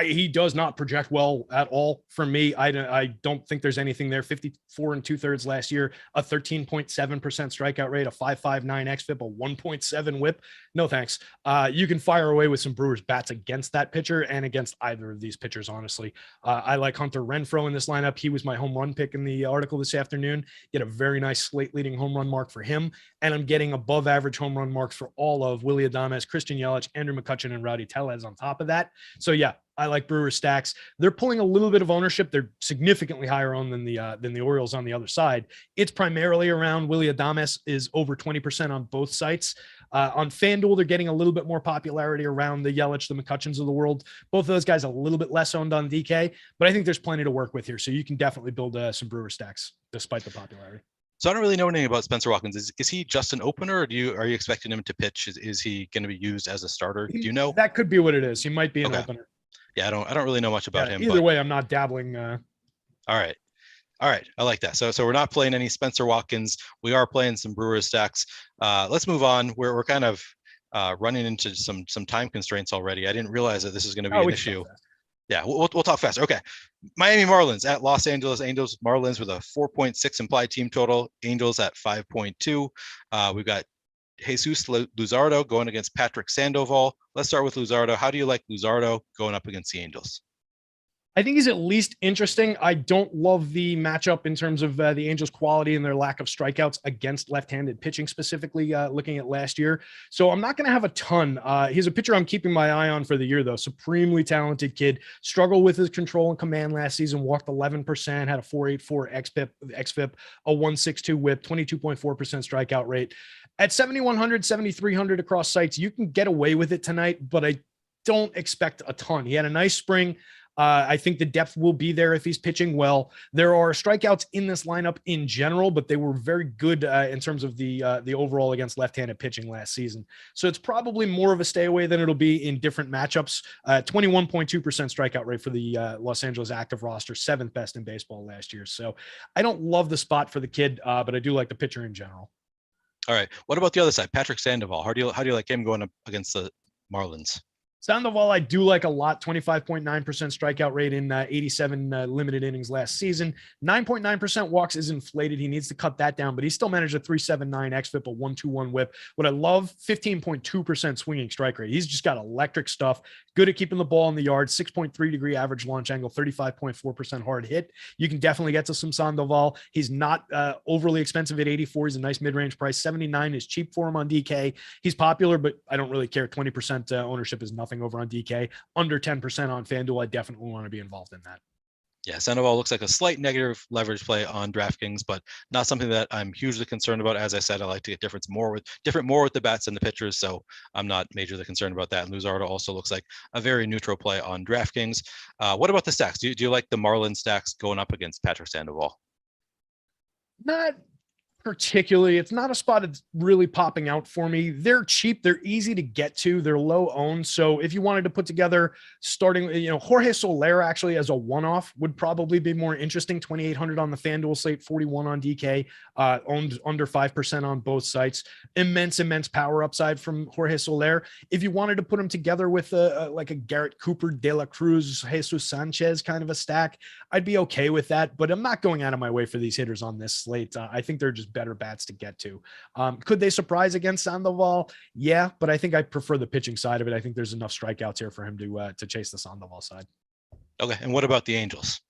B: He does not project well at all for me. I don't think there's anything there. 54 2/3 last year, a 13.7% strikeout rate, a 5.59 xFIP, a 1.7 whip. No thanks. You can fire away with some Brewers bats against that pitcher and against either of these pitchers, honestly. I like Hunter Renfroe in this lineup. He was my home run pick in the article this afternoon. Get a very nice slate leading home run mark for him. And I'm getting above average home run marks for all of Willy Adames, Christian Yelich, Andrew McCutchen, and Rowdy Tellez on top of that. So yeah, yeah, I like Brewers stacks. They're pulling a little bit of ownership. They're significantly higher owned than the Orioles on the other side. It's primarily around Willy Adames is over 20% on both sites. On FanDuel, they're getting a little bit more popularity around the Yelich, the McCutchens of the world. Both of those guys a little bit less owned on DK, but I think there's plenty to work with here. So you can definitely build some Brewer stacks despite the popularity.
A: So I don't really know anything about Spencer Watkins. Is he just an opener, or are you expecting him to pitch? Is he going to be used as a starter? Do you know?
B: That could be what it is. He might be an opener.
A: Yeah, I don't really know much about him.
B: Either way, I'm not dabbling.
A: All right. I like that. So we're not playing any Spencer Watkins. We are playing some Brewers stacks. Let's move on. We're kind of running into some time constraints already. I didn't realize that this is going to be an issue. Yeah, we'll talk faster. Okay. Miami Marlins at Los Angeles Angels. Marlins with a 4.6 implied team total. Angels at 5.2. We've got Jesus Luzardo going against Patrick Sandoval. Let's start with Luzardo. How do you like Luzardo going up against the Angels?
B: I think he's at least interesting. I don't love the matchup in terms of the Angels' quality and their lack of strikeouts against left-handed pitching, specifically looking at last year. So I'm not going to have a ton. He's a pitcher I'm keeping my eye on for the year, though. Supremely talented kid. Struggled with his control and command last season. Walked 11%, had a 4.84 xFIP, a 1.62 WHIP, 22.4% strikeout rate. At 7,100, 7,300 across sites, you can get away with it tonight, but I don't expect a ton. He had a nice spring. I think the depth will be there if he's pitching well. There are strikeouts in this lineup in general, but they were very good in terms of the overall against left-handed pitching last season. So it's probably more of a stay away than it'll be in different matchups. 21.2% strikeout rate for the Los Angeles active roster, 7th best in baseball last year. So I don't love the spot for the kid, but I do like the pitcher in general.
A: All right. What about the other side, Patrick Sandoval? How do you like him going up against the Marlins?
B: Sandoval, I do like a lot. 25.9% strikeout rate in 87 limited innings last season. 9.9% walks is inflated. He needs to cut that down, but he still managed a 3.79 xFIP, a 1.21 WHIP. What I love, 15.2% swinging strike rate. He's just got electric stuff. Good at keeping the ball in the yard. 6.3 degree average launch angle, 35.4% hard hit. You can definitely get to some Sandoval. He's not overly expensive at 84. He's a nice mid-range price. 79 is cheap for him on DK. He's popular, but I don't really care. 20% ownership is nothing over on DK. Under 10% on FanDuel. I definitely want to be involved in that.
A: Yeah, Sandoval looks like a slight negative leverage play on DraftKings, but not something that I'm hugely concerned about. As I said, I like to get more with the bats and the pitchers, so I'm not majorly concerned about that. And Luzardo also looks like a very neutral play on DraftKings. What about the stacks? Do you like the Marlins stacks going up against Patrick Sandoval?
B: Not particularly. It's not a spot that's really popping out for me. They're cheap. They're easy to get to. They're low owned. So if you wanted to put together starting, Jorge Soler actually as a one-off would probably be more interesting. 2,800 on the FanDuel slate, 41 on DK, owned under 5% on both sites. Immense power upside from Jorge Soler. If you wanted to put him together with like a Garrett Cooper, De La Cruz, Jesus Sanchez kind of a stack, I'd be okay with that, but I'm not going out of my way for these hitters on this slate. I think they're just better bats to get to. Could they surprise against Sandoval? Yeah, but I think I prefer the pitching side of it. I think there's enough strikeouts here for him to chase the Sandoval side.
A: Okay, and what about the Angels?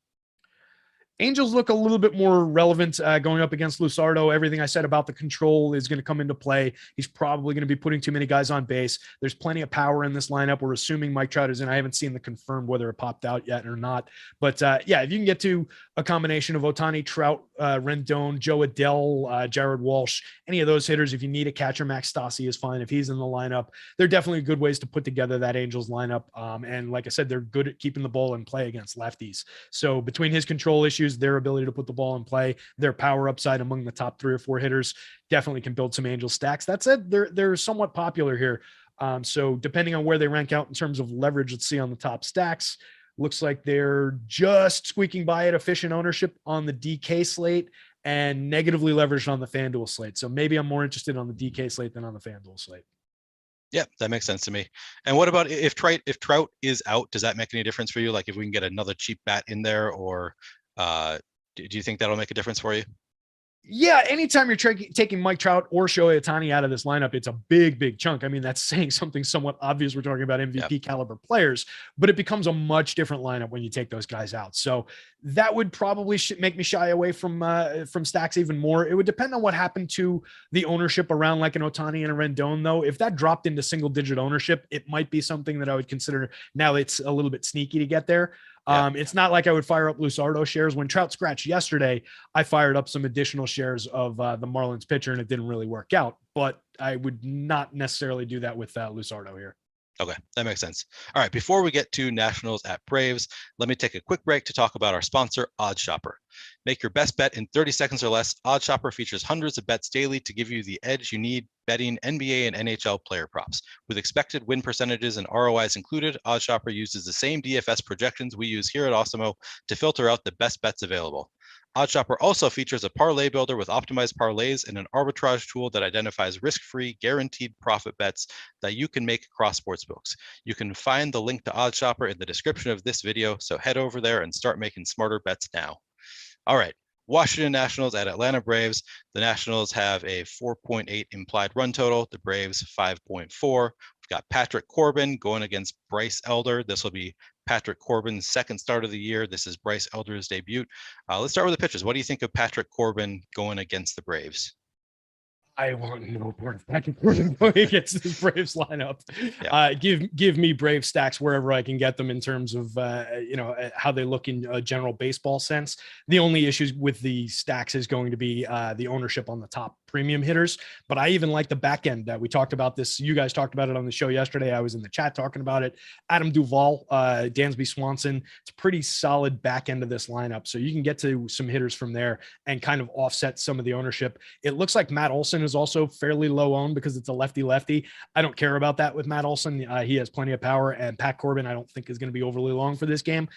B: Angels look a little bit more relevant going up against Luzardo. Everything I said about the control is going to come into play. He's probably going to be putting too many guys on base. There's plenty of power in this lineup. We're assuming Mike Trout is in. I haven't seen the confirmed whether it popped out yet or not. But yeah, if you can get to a combination of Ohtani, Trout, Rendon, Joe Adell, Jared Walsh, any of those hitters, if you need a catcher, Max Stassi is fine if he's in the lineup. They're definitely good ways to put together that Angels lineup. And like I said, they're good at keeping the ball in play against lefties. So between his control issues, their ability to put the ball in play, their power upside among the top 3 or 4 hitters, definitely can build some Angel stacks. That said, they're somewhat popular here. So depending on where they rank out in terms of leverage, let's see on the top stacks, looks like they're just squeaking by at efficient ownership on the DK slate and negatively leveraged on the FanDuel slate. So maybe I'm more interested on the DK slate than on the FanDuel slate.
A: Yeah, that makes sense to me. And what about if Trout is out, does that make any difference for you? Like if we can get another cheap bat in there, or do you think that'll make a difference for you?
B: Yeah, anytime you're taking Mike Trout or Shohei Ohtani out of this lineup, it's a big chunk. I mean, that's saying something somewhat obvious. We're talking about MVP caliber players, but it becomes a much different lineup when you take those guys out. So that would probably make me shy away from stacks even more. It would depend on what happened to the ownership around like an Ohtani and a Rendon, though. If that dropped into single-digit ownership, it might be something that I would consider. Now it's a little bit sneaky to get there. It's not like I would fire up Luzardo shares. When Trout scratched yesterday, I fired up some additional shares of the Marlins pitcher, and it didn't really work out. But I would not necessarily do that with Luzardo here.
A: Okay, that makes sense. All right, before we get to Nationals at Braves, let me take a quick break to talk about our sponsor, OddsShopper. Make your best bet in 30 seconds or less. OddsShopper features hundreds of bets daily to give you the edge you need betting NBA and NHL player props. With expected win percentages and ROIs included, OddsShopper uses the same DFS projections we use here at Awesemo to filter out the best bets available. OddsShopper also features a parlay builder with optimized parlays and an arbitrage tool that identifies risk-free, guaranteed profit bets that you can make across sportsbooks. You can find the link to OddsShopper in the description of this video, so head over there and start making smarter bets now. All right, Washington Nationals at Atlanta Braves. The Nationals have a 4.8 implied run total, the Braves 5.4. We've got Patrick Corbin going against Bryce Elder. This will be Patrick Corbin's second start of the year. This is Bryce Elder's debut. Let's start with the pitches. What do you think of Patrick Corbin going against the Braves?
B: I want no part of Patrick Corbin going against this Braves lineup. Give me Brave stacks wherever I can get them in terms of how they look in a general baseball sense. The only issues with the stacks is going to be the ownership on the top premium hitters. But I even like the back end. We talked about this. You guys talked about it on the show yesterday. I was in the chat talking about it. Adam Duvall, Dansby Swanson. It's a pretty solid back end of this lineup. So you can get to some hitters from there and kind of offset some of the ownership. It looks like Matt Olson is also fairly low owned because it's a lefty. I don't care about that with Matt Olson. He has plenty of power, and Pat Corbin I don't think is going to be overly long for this game.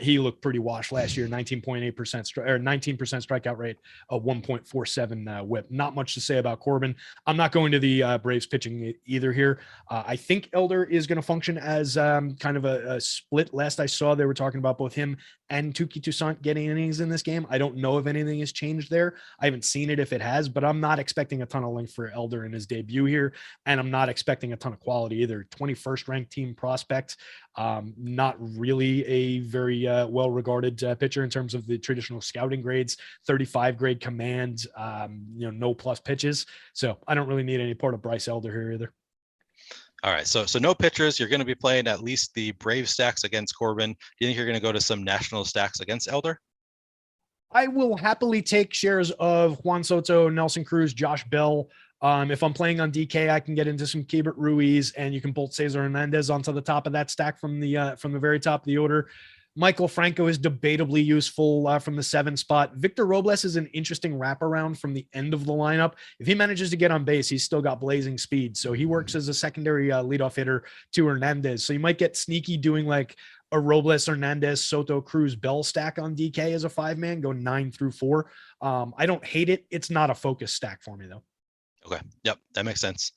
B: He looked pretty washed last year, 19.8% or 19% strikeout rate, a 1.47 whip. Not much to say about Corbin. I'm not going to the Braves pitching either here. I think Elder is going to function as kind of a split. Last I saw, they were talking about both him and Touki Toussaint getting innings in this game. I don't know if anything has changed there. I haven't seen it if it has, but I'm not expecting a ton of length for Elder in his debut here, and I'm not expecting a ton of quality either. 21st ranked team prospect, not really a very well-regarded pitcher in terms of the traditional scouting grades. 35 grade command, no plus pitches. So I don't really need any part of Bryce Elder here either.
A: All right, so no pitchers. You're going to be playing at least the Brave stacks against Corbin. Do you think you're going to go to some national stacks against Elder?
B: I will happily take shares of Juan Soto, Nelson Cruz, Josh Bell. If I'm playing on DK, I can get into some Keibert Ruiz, and you can bolt Cesar Hernandez onto the top of that stack from the very top of the order. Michael Franco is debatably useful from the 7 spot. Victor Robles is an interesting wraparound from the end of the lineup. If he manages to get on base, he's still got blazing speed. So he works as a secondary leadoff hitter to Hernandez. So you might get sneaky doing like a Robles, Hernandez, Soto, Cruz, Bell stack on DK as a 5-man, go 9 through 4. I don't hate it. It's not a focus stack for me though.
A: Okay. Yep. That makes sense.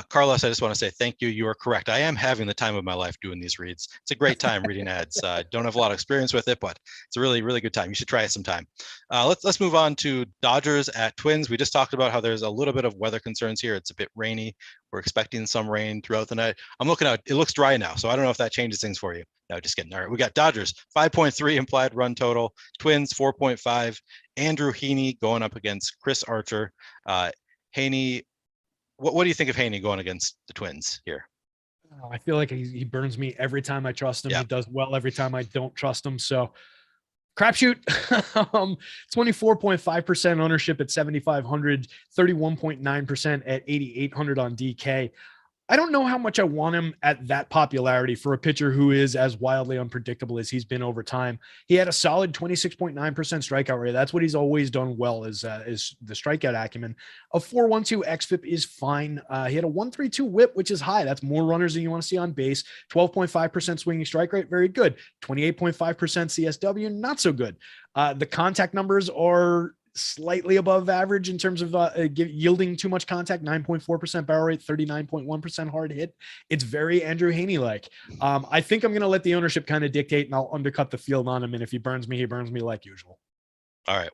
A: Carlos, I just want to say thank you. You are correct. I am having the time of my life doing these reads. It's a great time reading ads. Don't have a lot of experience with it, but it's a really, really good time. You should try it sometime. Let's move on to Dodgers at Twins. We just talked about how there's a little bit of weather concerns here. It's a bit rainy. We're expecting some rain throughout the night. I'm looking out. It looks dry now, so I don't know if that changes things for you. No, just kidding. All right. We got Dodgers 5.3 implied run total. Twins 4.5. Andrew Heaney going up against Chris Archer. Heaney, what do you think of Heaney going against the Twins here?
B: I feel like he burns me every time I trust him. He does well every time I don't trust him. So crapshoot. 24.5% ownership at 7,500, 31.9% at 8,800 on DK. I don't know how much I want him at that popularity for a pitcher who is as wildly unpredictable as he's been over time. He had a solid 26.9% strikeout rate. That's what he's always done well is the strikeout acumen. A 4.12 xFIP is fine. He had a 1.32 whip, which is high. That's more runners than you want to see on base. 12.5% swinging strike rate, very good. 28.5% CSW, not so good. The contact numbers are slightly above average in terms of yielding too much contact. 9.4% barrel rate, 39.1% hard hit. It's very Andrew Heaney like. I think I'm going to let the ownership kind of dictate, and I'll undercut the field on him. And if he burns me like usual.
A: All right.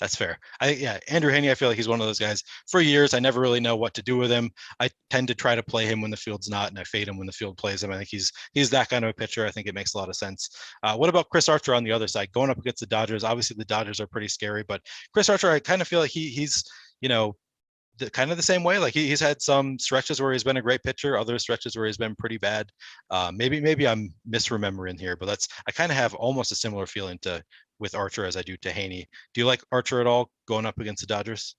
A: That's fair. Andrew Heaney, I feel like he's one of those guys. For years, I never really know what to do with him. I tend to try to play him when the field's not, and I fade him when the field plays him. I think he's that kind of a pitcher. I think it makes a lot of sense. What about Chris Archer on the other side, going up against the Dodgers? Obviously, the Dodgers are pretty scary, but Chris Archer, I kind of feel like he's kind of the same way. Like he's had some stretches where he's been a great pitcher, other stretches where he's been pretty bad. Maybe I'm misremembering here, but I kind of have almost a similar feeling with Archer as I do to Heaney. Do you like Archer at all going up against the Dodgers?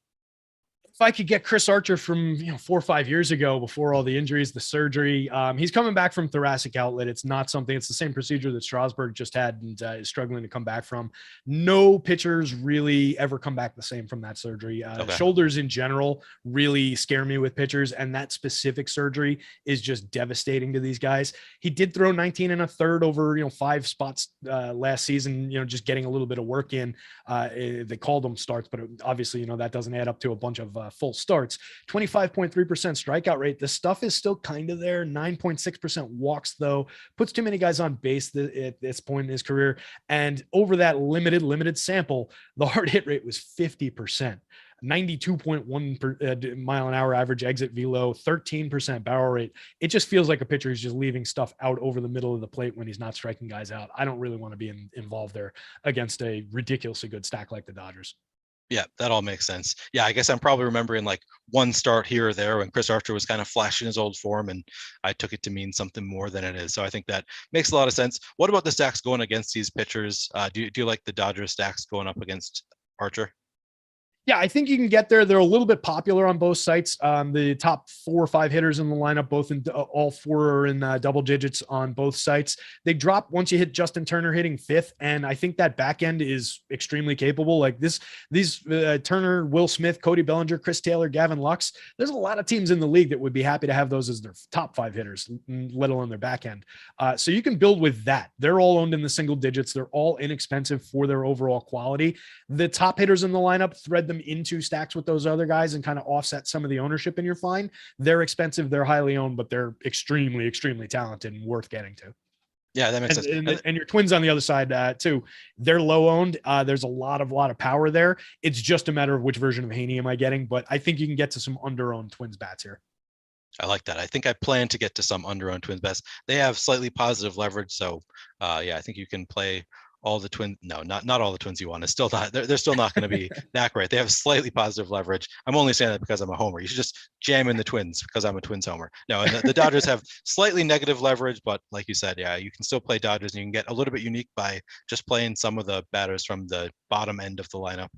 B: If I could get Chris Archer from 4 or 5 years ago, before all the injuries, the surgery, he's coming back from thoracic outlet. It's not something. It's the same procedure that Strasburg just had and is struggling to come back from. No pitchers really ever come back the same from that surgery. Okay. Shoulders in general really scare me with pitchers, and that specific surgery is just devastating to these guys. He did throw 19 1/3 over 5 spots last season. Just getting a little bit of work in. They called them starts, but obviously that doesn't add up to a bunch of full starts. 25.3% strikeout rate. The stuff is still kind of there. 9.6% walks, though. Puts too many guys on base at this point in his career. And over that limited sample, the hard hit rate was 50%. 92.1 mile an hour average exit velo, 13% barrel rate. It just feels like a pitcher who's just leaving stuff out over the middle of the plate when he's not striking guys out. I don't really want to be involved there against a ridiculously good stack like the Dodgers.
A: Yeah, that all makes sense. Yeah, I guess I'm probably remembering like one start here or there when Chris Archer was kind of flashing his old form, and I took it to mean something more than it is. So I think that makes a lot of sense. What about the stacks going against these pitchers? Do you like the Dodgers stacks going up against Archer?
B: Yeah, I think you can get there. They're a little bit popular on both sites. The top 4 or 5 hitters in the lineup, both in all 4 are in double digits on both sites. They drop once you hit Justin Turner hitting 5th, and I think that back end is extremely capable. Like these Turner, Will Smith, Cody Bellinger, Chris Taylor, Gavin Lux. There's a lot of teams in the league that would be happy to have those as their top 5 hitters, let alone their back end. So you can build with that. They're all owned in the single digits. They're all inexpensive for their overall quality. The top hitters in the lineup, thread them into stacks with those other guys and kind of offset some of the ownership, and you're fine. They're expensive, they're highly owned, but they're extremely, extremely talented and worth getting to.
A: Yeah, that makes sense.
B: And your Twins on the other side too. They're low owned. There's a lot of power there. It's just a matter of which version of Heaney am I getting, but I think you can get to some under-owned Twins bats here.
A: I like that. I think I plan to get to some under-owned Twins bats. They have slightly positive leverage, so I think you can play all the Twins. No, not all the Twins you want. It's still not. They're still not going to be that great. They have slightly positive leverage. I'm only saying that because I'm a homer. You should just jam in the Twins because I'm a Twins homer. No, and the Dodgers have slightly negative leverage, but like you said, yeah, you can still play Dodgers, and you can get a little bit unique by just playing some of the batters from the bottom end of the lineup.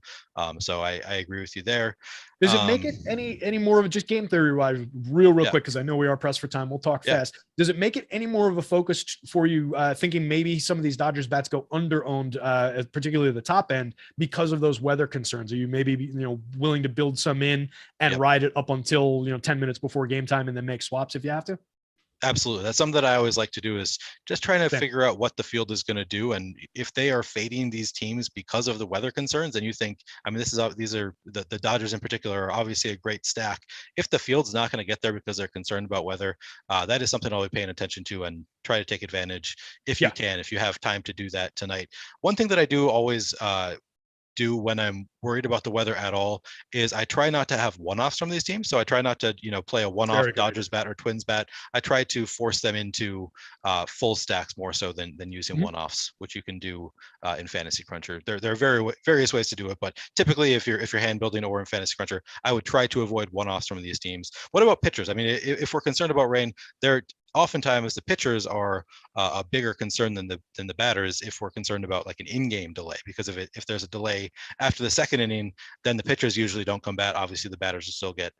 A: So I agree with you there.
B: Does it make it any more of a, just game theory wise, real quick, because I know we are pressed for time. We'll talk fast. Does it make it any more of a focus for you thinking maybe some of these Dodgers bats go under-owned, particularly the top end, because of those weather concerns? Are you maybe willing to build some in and ride it up until 10 minutes before game time and then make swaps if you have to?
A: Absolutely. That's something that I always like to do, is just trying to figure out what the field is going to do. And if they are fading these teams because of the weather concerns, and you think, I mean, these are the Dodgers in particular are obviously a great stack. If the field's not going to get there because they're concerned about weather, that is something I'll be paying attention to and try to take advantage if you can, if you have time to do that tonight. One thing that I do always do when I'm worried about the weather at all is I try not to have one-offs from these teams. So I try not to, play a one-off Dodgers bat or Twins bat. I try to force them into full stacks more so than using one-offs, which you can do in Fantasy Cruncher. There are various ways to do it, but typically if you're hand building or in Fantasy Cruncher, I would try to avoid one-offs from these teams. What about pitchers? I mean, if we're concerned about rain, oftentimes the pitchers are a bigger concern than the batters if we're concerned about like an in-game delay, because if there's a delay after the second inning, then the pitchers usually don't come back. Obviously the batters will still get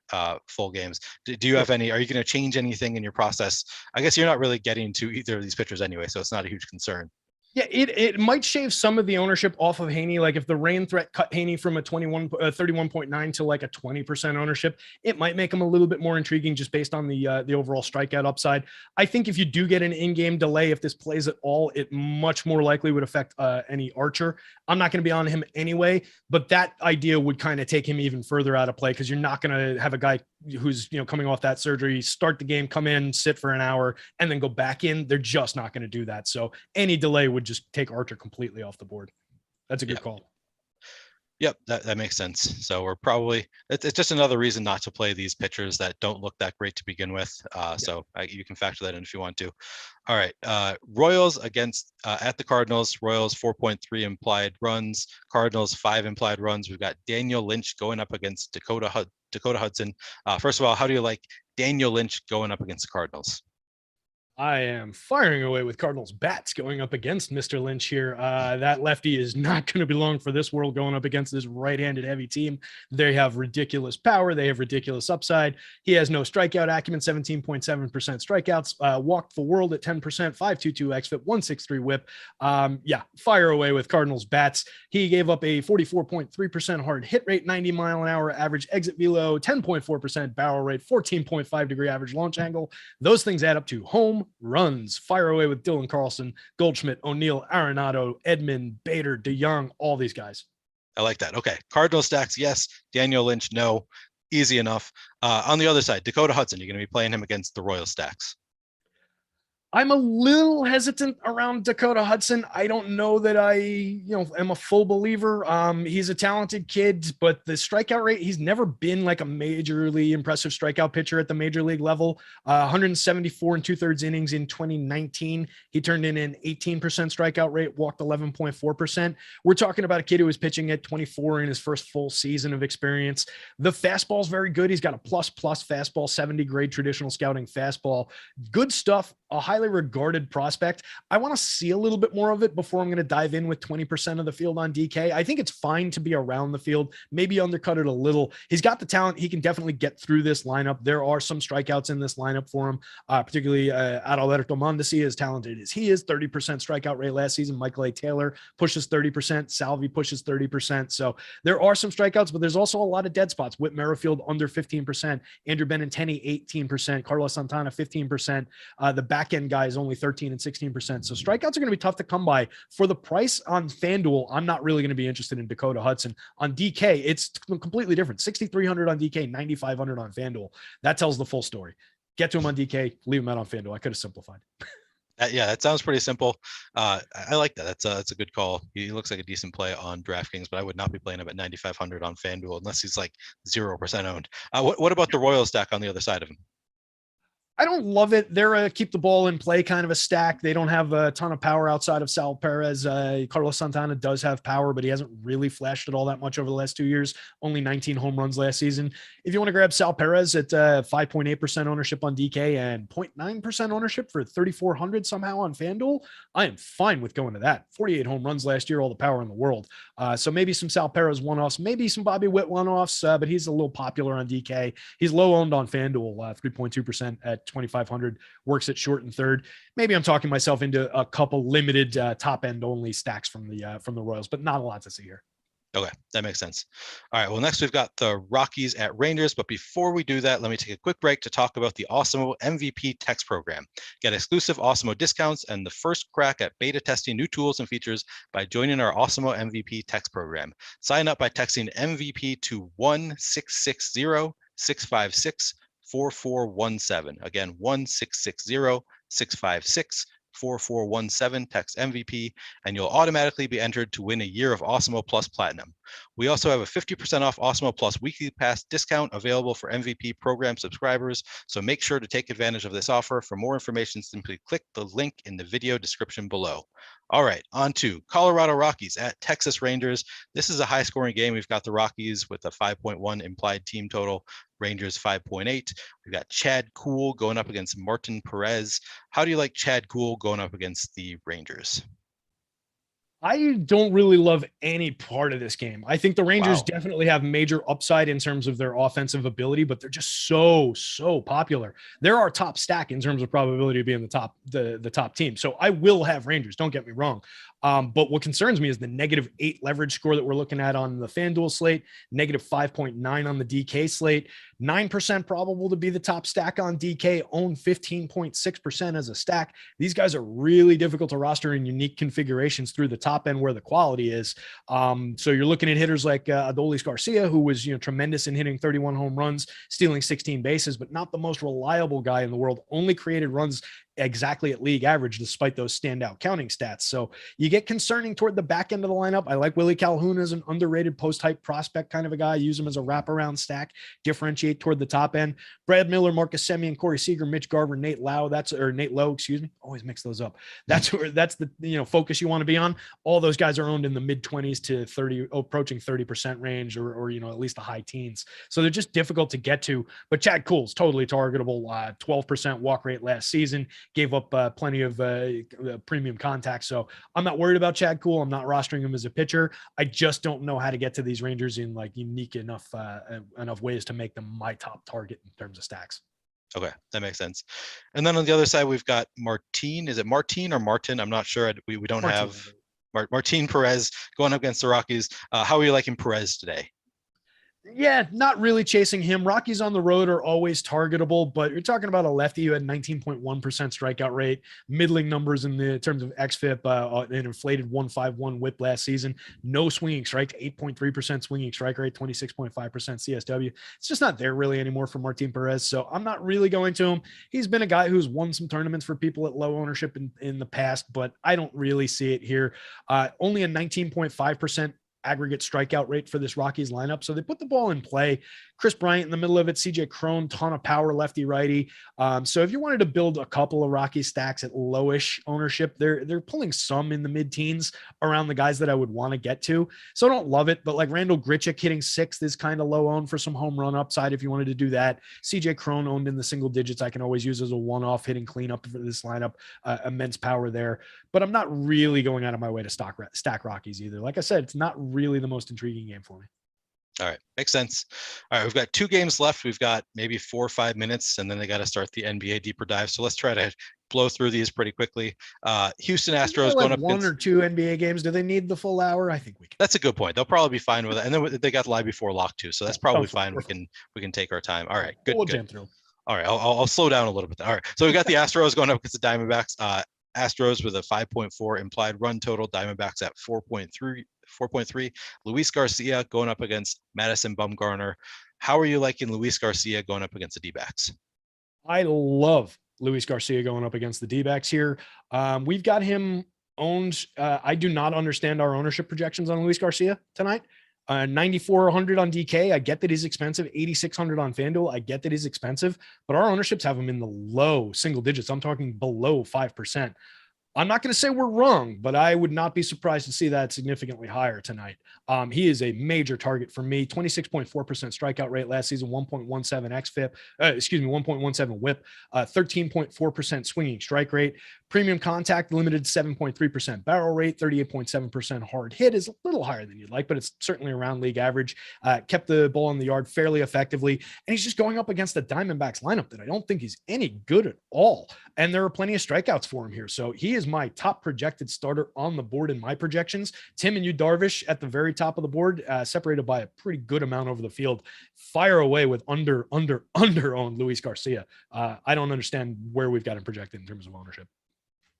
A: full games. Do you have are you going to change anything in your process? I guess you're not really getting to either of these pitchers anyway, so it's not a huge concern.
B: Yeah, it might shave some of the ownership off of Heaney. Like if the rain threat cut Heaney from a 31.9 to like a 20% ownership, it might make him a little bit more intriguing just based on the overall strikeout upside. I think if you do get an in-game delay, if this plays at all, it much more likely would affect any Archer. I'm not going to be on him anyway, but that idea would kind of take him even further out of play, because you're not going to have a guy who's coming off that surgery, start the game, come in, sit for an hour, and then go back in. They're just not going to do that. So any delay would just take Archer completely off the board. That's a good call.
A: Yep, that makes sense. So we're probably it's just another reason not to play these pitchers that don't look that great to begin with. So you can factor that in if you want to. All right, Royals against at the Cardinals. Royals 4.3 implied runs. Cardinals 5 implied runs. We've got Daniel Lynch going up against Dakota Hudson. First of all, how do you like Daniel Lynch going up against the Cardinals?
B: I am firing away with Cardinals bats going up against Mr. Lynch here. That lefty is not going to be long for this world going up against this right-handed heavy team. They have ridiculous power. They have ridiculous upside. He has no strikeout acumen, 17.7% strikeouts, walked the world at 10%, 5.22 xFIP, 163 whip. Fire away with Cardinals bats. He gave up a 44.3% hard hit rate, 90 mile an hour average exit velo, 10.4% barrel rate, 14.5 degree average launch angle. Those things add up to home runs. Fire away with Dylan Carlson, Goldschmidt, O'Neill, Arenado, Edman, Bader, DeYoung, all these guys.
A: I like that. Okay. Cardinal stacks, yes. Daniel Lynch, no. Easy enough. On the other side, Dakota Hudson, you're going to be playing him against the Royal stacks.
B: I'm a little hesitant around Dakota Hudson. I don't know that I, am a full believer. He's a talented kid, but the strikeout rate, he's never been like a majorly impressive strikeout pitcher at the major league level. 174 and 2/3 innings in 2019. He turned in an 18% strikeout rate, walked 11.4%. We're talking about a kid who was pitching at 24 in his first full season of experience. The fastball's very good. He's got a plus fastball, 70 grade traditional scouting fastball. Good stuff. A highly regarded prospect. I want to see a little bit more of it before I'm going to dive in with 20% of the field on DK. I think it's fine to be around the field, maybe undercut it a little. He's got the talent. He can definitely get through this lineup. There are some strikeouts in this lineup for him, particularly Adalberto Mondesi, as talented as he is, 30% strikeout rate last season. Michael A. Taylor pushes 30%. Salvi pushes 30%. So there are some strikeouts, but there's also a lot of dead spots. Whit Merrifield under 15%. Andrew Benintendi 18%. Carlos Santana 15%. The back end guy is only 13 and 16%. So strikeouts are going to be tough to come by. For the price on FanDuel, I'm not really going to be interested in Dakota Hudson. On DK, it's completely different. 6,300 on DK, 9,500 on FanDuel. That tells the full story. Get to him on DK, leave him out on FanDuel. I could have simplified.
A: Yeah, that sounds pretty simple. I like that. That's a good call. He looks like a decent play on DraftKings, but I would not be playing him at 9,500 on FanDuel unless he's like 0% owned. What about the Royal stack on the other side of him?
B: I don't love it. They're a keep the ball in play kind of a stack. They don't have a ton of power outside of Sal Perez. Carlos Santana does have power, but he hasn't really flashed it all that much over the last 2 years. Only 19 home runs last season. If you want to grab Sal Perez at 5.8% ownership on DK and 0.9% ownership for 3,400 somehow on FanDuel, I am fine with going to that. 48 home runs last year, all the power in the world. So maybe some Sal Perez one-offs, maybe some Bobby Witt one-offs, but he's a little popular on DK. He's low owned on FanDuel, 3.2% at 2,500, works at short and third. Maybe I'm talking myself into a couple limited top end only stacks from the Royals, but not a lot to see here.
A: Okay, that makes sense. All right, well, next we've got the Rockies at Rangers, but before we do that, let me take a quick break to talk about the Awesemo MVP text program. Get exclusive Awesemo discounts and the first crack at beta testing new tools and features by joining our Awesemo MVP text program. Sign up by texting MVP to 1-660-656-4417. Again, 1-660-656-4417, text MVP, and you'll automatically be entered to win a year of Awesemo Plus Platinum. We also have a 50% off Awesemo Plus Weekly Pass discount available for MVP program subscribers, so make sure to take advantage of this offer. For more information, simply click the link in the video description below. All right, on to Colorado Rockies at Texas Rangers. This is a high-scoring game. We've got the Rockies with a 5.1 implied team total, Rangers 5.8. We've got Chad Kuhl going up against Martin Perez. How do you like Chad Kuhl going up against the Rangers?
B: I don't really love any part of this game. I think the Rangers definitely have major upside in terms of their offensive ability, but they're just so popular. They're our top stack in terms of probability of being the top team. So I will have Rangers, don't get me wrong. But what concerns me is the -8 leverage score that we're looking at on the FanDuel slate, -5.9 on the DK slate, 9% probable to be the top stack on DK, own 15.6% as a stack. These guys are really difficult to roster in unique configurations through the top end where the quality is. So you're looking at hitters like Adolis Garcia, who was tremendous in hitting 31 home runs, stealing 16 bases, but not the most reliable guy in the world. Only created runs exactly at league average, despite those standout counting stats. So you get concerning toward the back end of the lineup. I like Willie Calhoun as an underrated post-hype prospect kind of a guy. Use him as a wraparound stack, differentiate toward the top end. Brad Miller, Marcus Semien, Corey Seager, Mitch Garver, Nate Lowe. Nate Lowe, excuse me. Always mix those up. That's the focus you want to be on. All those guys are owned in the mid 20s to 30, approaching 30% range, or at least the high teens. So they're just difficult to get to. But Chad Kuhl's totally targetable. 12% walk rate last season. Gave up plenty of premium contact. So I'm not worried about Chad Kuhl. I'm not rostering him as a pitcher. I just don't know how to get to these Rangers in like unique enough ways to make them my top target in terms of stacks.
A: Okay, that makes sense. And then on the other side, we've got Martin. Is it Martin or Martin? I'm not sure. We don't Martin. Have Martin Perez going up against the Rockies. How are you liking Perez today?
B: Yeah, not really chasing him. Rockies on the road are always targetable, but you're talking about a lefty who had 19.1% strikeout rate, middling numbers in the terms of xFIP, an inflated 151 whip last season, no swinging strike, 8.3% swinging strike rate, 26.5% CSW. It's just not there really anymore for Martin Perez. So I'm not really going to him. He's been a guy who's won some tournaments for people at low ownership in the past, but I don't really see it here. Only a 19.5% aggregate strikeout rate for this Rockies lineup. So they put the ball in play. Chris Bryant in the middle of it, CJ Cron, ton of power, lefty righty. So if you wanted to build a couple of Rockies stacks at lowish ownership, they're pulling some in the mid-teens around the guys that I would want to get to. So I don't love it, but like Randall Grichuk hitting 6th is kind of low owned for some home run upside if you wanted to do that. CJ Cron owned in the single digits. I can always use as a one-off hitting cleanup for this lineup. Immense power there, but I'm not really going out of my way to stack Rockies either. Like I said, it's not really the most intriguing game for me.
A: All right. Makes sense. All right. We've got 2 games left. We've got maybe 4 or 5 minutes, and then they got to start the NBA deeper dive. So let's try to blow through these pretty quickly. Houston Astros going up
B: one or 2 NBA games. Do they need the full hour? I think we can.
A: That's a good point. They'll probably be fine with it. And then they got live before lock too. So that's probably fine. We can take our time. All right. Good.
B: We'll jam through.
A: All right. I'll slow down a little bit. All right. So we got the Astros going up against the Diamondbacks. Astros with a 5.4 implied run total. Diamondbacks at 4.3. Luis Garcia going up against Madison Bumgarner. How are you liking Luis Garcia going up against the D-backs?
B: I love Luis Garcia going up against the D-backs here. We've got him owned. I do not understand our ownership projections on Luis Garcia tonight. 9,400 on DK. I get that he's expensive. 8,600 on FanDuel. I get that he's expensive, but our ownerships have him in the low single digits. I'm talking below 5%. I'm not going to say we're wrong, but I would not be surprised to see that significantly higher tonight. He is a major target for me. 26.4% strikeout rate last season, 1.17 xFIP, 1.17 whip, 13.4% swinging strike rate. Premium contact limited 7.3% barrel rate, 38.7% hard hit is a little higher than you'd like, but it's certainly around league average. Kept the ball in the yard fairly effectively, and he's just going up against the Diamondbacks lineup that I don't think he's any good at all. And there are plenty of strikeouts for him here. So he is my top projected starter on the board in my projections. Tim and Yu Darvish at the very top of the board, separated by a pretty good amount over the field. Fire away with under owned Luis Garcia. I don't understand where we've got him projected in terms of ownership.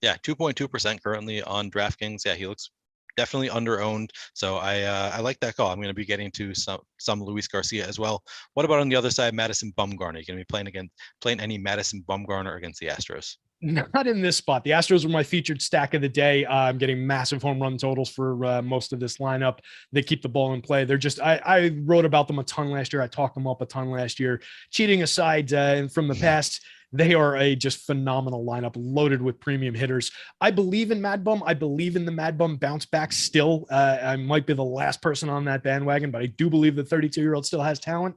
A: Yeah, 2.2% currently on DraftKings. Yeah, he looks definitely under-owned. So I like that call. I'm going to be getting to some Luis Garcia as well. What about on the other side, Madison Bumgarner? You're going to be playing any Madison Bumgarner against the Astros?
B: Not in this spot. The Astros were my featured stack of the day. I'm getting massive home run totals for most of this lineup. They keep the ball in play. They're just, I wrote about them a ton last year. I talked them up a ton last year. Cheating aside from the past, they are a just phenomenal lineup loaded with premium hitters. I believe in Mad Bum. I believe in the Mad Bum bounce back still. I might be the last person on that bandwagon, but I do believe the 32-year-old still has talent.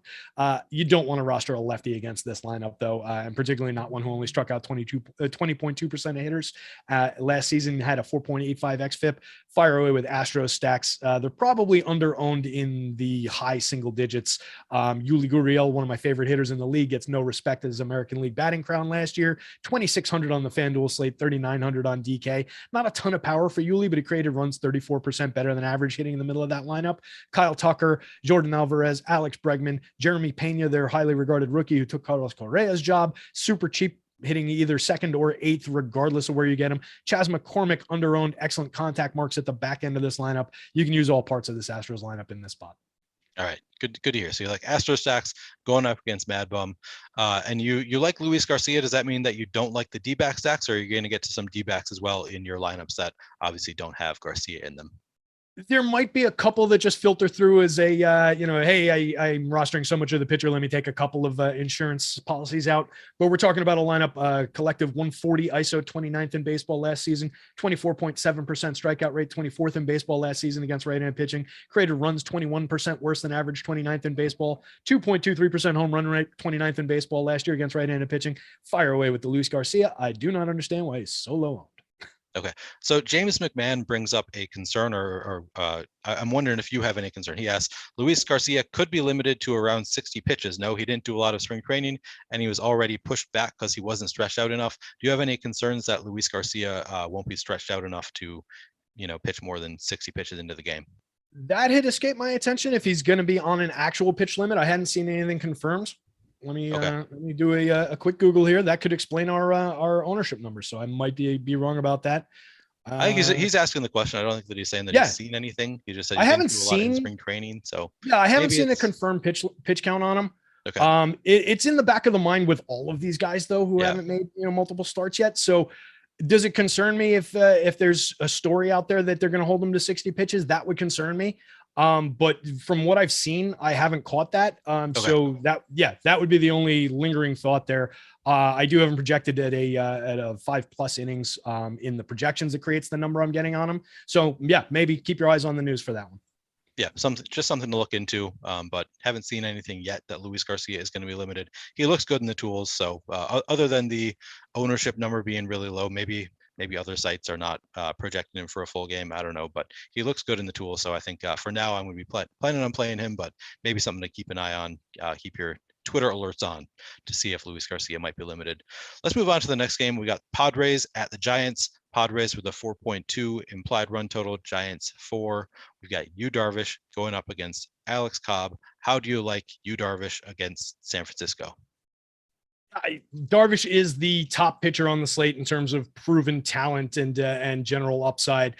B: You don't want to roster a lefty against this lineup, though, and particularly not one who only struck out 20.2% of hitters. Last season had a 4.85 xFIP. Fire away with Astros stacks. They're probably under-owned in the high single digits. Yuli Gurriel, one of my favorite hitters in the league, gets no respect as American League batting crown last year. 2,600 on the FanDuel slate, 3,900 on DK. Not a ton of power for Yuli, but he created runs 34% better than average hitting in the middle of that lineup. Kyle Tucker, Jordan Alvarez, Alex Bregman, Jeremy Pena, their highly regarded rookie who took Carlos Correa's job. Super cheap, hitting either second or eighth, regardless of where you get him. Chas McCormick, under-owned, excellent contact marks at the back end of this lineup. You can use all parts of this Astros lineup in this spot.
A: All right, good to hear. So you like Astro stacks going up against Mad Bum, and you like Luis Garcia. Does that mean that you don't like the D-back stacks, or are you going to get to some D-backs as well in your lineups that obviously don't have Garcia in them?
B: There might be a couple that just filter through as a, hey, I'm rostering so much of the pitcher. Let me take a couple of insurance policies out. But we're talking about a lineup, collective 140 ISO, 29th in baseball last season, 24.7% strikeout rate, 24th in baseball last season against right-hand pitching, created runs 21% worse than average, 29th in baseball, 2.23% home run rate, 29th in baseball last year against right-handed pitching. Fire away with the Luis Garcia. I do not understand why he's so low owned.
A: Okay, so James McMahon brings up a concern, I'm wondering if you have any concern. He asks, Luis Garcia could be limited to around 60 pitches. No, he didn't do a lot of spring training, and he was already pushed back because he wasn't stretched out enough. Do you have any concerns that Luis Garcia won't be stretched out enough to, pitch more than 60 pitches into the game?
B: That had escaped my attention. If he's going to be on an actual pitch limit, I hadn't seen anything confirmed. Let me do a quick Google here. That could explain our ownership numbers. So I might be wrong about that.
A: I think he's asking the question. I don't think that he's saying that he's seen anything. He just said
B: I haven't
A: seen a lot in spring training. So
B: I haven't seen a confirmed pitch count on him.
A: Okay.
B: It's in the back of the mind with all of these guys though who haven't made multiple starts yet. So does it concern me if there's a story out there that they're going to hold him to 60 pitches? That would concern me. But from what I've seen, I haven't caught that. So that would be the only lingering thought there. I do have him projected at a 5+ innings in the projections that creates the number I'm getting on him. So maybe keep your eyes on the news for that one.
A: Yeah, something to look into, but haven't seen anything yet that Luis Garcia is going to be limited. He looks good in the tools, so other than the ownership number being really low, maybe other sites are not projecting him for a full game. I don't know, but he looks good in the tools. So I think for now I'm going to be planning on playing him, but maybe something to keep an eye on. Keep your Twitter alerts on to see if Luis Garcia might be limited. Let's move on to the next game. We got Padres at the Giants. Padres with a 4.2 implied run total, Giants 4. We've got Yu Darvish going up against Alex Cobb. How do you like Yu Darvish against San Francisco?
B: Darvish is the top pitcher on the slate in terms of proven talent and general upside.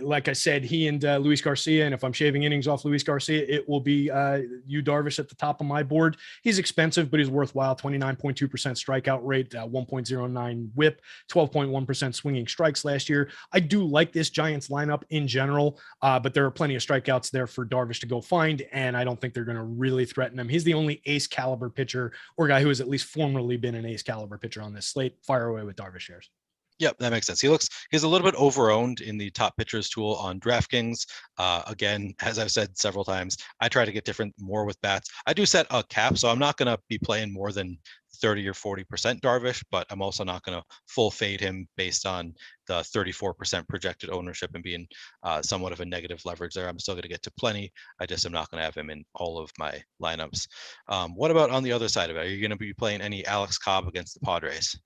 B: Like I said, he and Luis Garcia, and if I'm shaving innings off Luis Garcia, it will be Yu Darvish at the top of my board. He's expensive, but he's worthwhile. 29.2% strikeout rate, 1.09 whip, 12.1% swinging strikes last year. I do like this Giants lineup in general, but there are plenty of strikeouts there for Darvish to go find, and I don't think they're going to really threaten him. He's the only ace caliber pitcher or guy who has at least formerly been an ace caliber pitcher on this slate. Fire away with Darvish shares.
A: Yep, that makes sense. He's a little bit over-owned in the top pitchers tool on DraftKings. Again, as I've said several times, I try to get more with bats. I do set a cap, so I'm not going to be playing more than 30 or 40% Darvish, but I'm also not going to full fade him based on the 34% projected ownership and being somewhat of a negative leverage there. I'm still going to get to plenty. I just am not going to have him in all of my lineups. What about on the other side of it? Are you going to be playing any Alex Cobb against the Padres?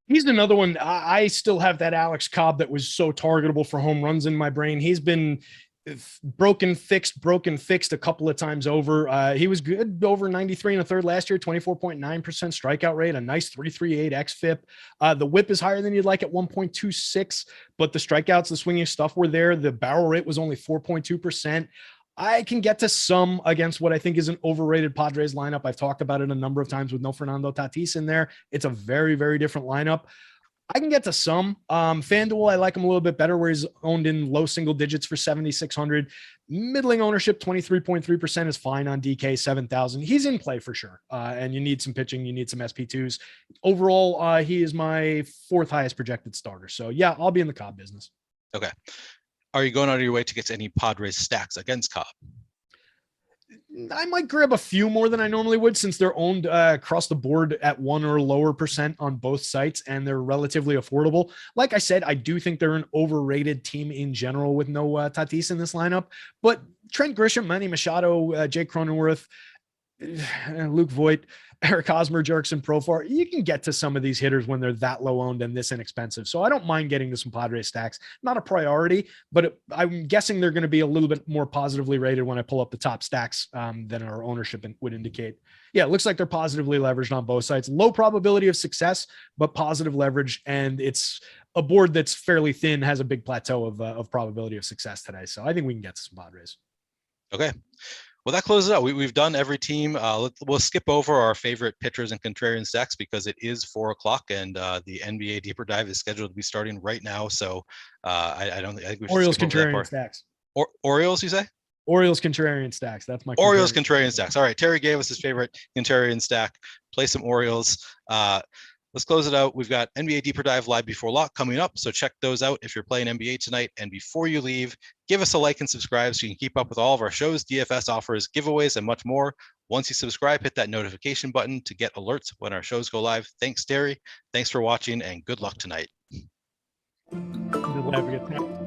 B: He's another one. I still have that Alex Cobb that was so targetable for home runs in my brain. He's been broken, fixed a couple of times over. He was good over 93 and a third last year, 24.9% strikeout rate, a nice 3.38 xFIP. The whip is higher than you'd like at 1.26, but the strikeouts, the swinging stuff were there. The barrel rate was only 4.2%. I can get to some against what I think is an overrated Padres lineup. I've talked about it a number of times with no Fernando Tatis in there. It's a very, very different lineup. I can get to some. FanDuel, I like him a little bit better where he's owned in low single digits for 7,600. Middling ownership, 23.3% is fine on DK, 7,000. He's in play for sure. And you need some pitching. You need some SP2s. Overall, he is my 4th highest projected starter. So yeah, I'll be in the Cobb business.
A: Okay. Are you going out of your way to get to any Padres stacks against Cobb?
B: I might grab a few more than I normally would since they're owned across the board at 1 or lower percent on both sites and they're relatively affordable. Like I said, I do think they're an overrated team in general with no Tatis in this lineup, but Trent Grisham, Manny Machado, Jake Cronenworth, Luke Voigt, Eric Hosmer, Jerkson Profar, you can get to some of these hitters when they're that low owned and this inexpensive. So I don't mind getting to some Padres stacks. Not a priority, but I'm guessing they're going to be a little bit more positively rated when I pull up the top stacks than our ownership would indicate. Yeah, it looks like they're positively leveraged on both sides. Low probability of success, but positive leverage. And it's a board that's fairly thin, has a big plateau of probability of success today. So I think we can get to some Padres.
A: Okay. Well, that closes out. We've done every team. We'll skip over our favorite pitchers and contrarian stacks because it is 4:00 and the NBA deeper dive is scheduled to be starting right now. So I don't think we should
B: Orioles
A: skip over that
B: contrarian stacks.
A: Orioles, you say?
B: Orioles contrarian stacks. That's my
A: Orioles contrarian stacks. All right, Terry gave us his favorite contrarian stack. Play some Orioles. Let's close it out. We've got NBA Deeper Dive live before lock coming up, so check those out if you're playing NBA tonight. And before you leave, give us a like and subscribe so you can keep up with all of our shows, DFS offers, giveaways, and much more. Once you subscribe, hit that notification button to get alerts when our shows go live. Thanks, Terry. Thanks for watching, and good luck tonight.
B: Good luck.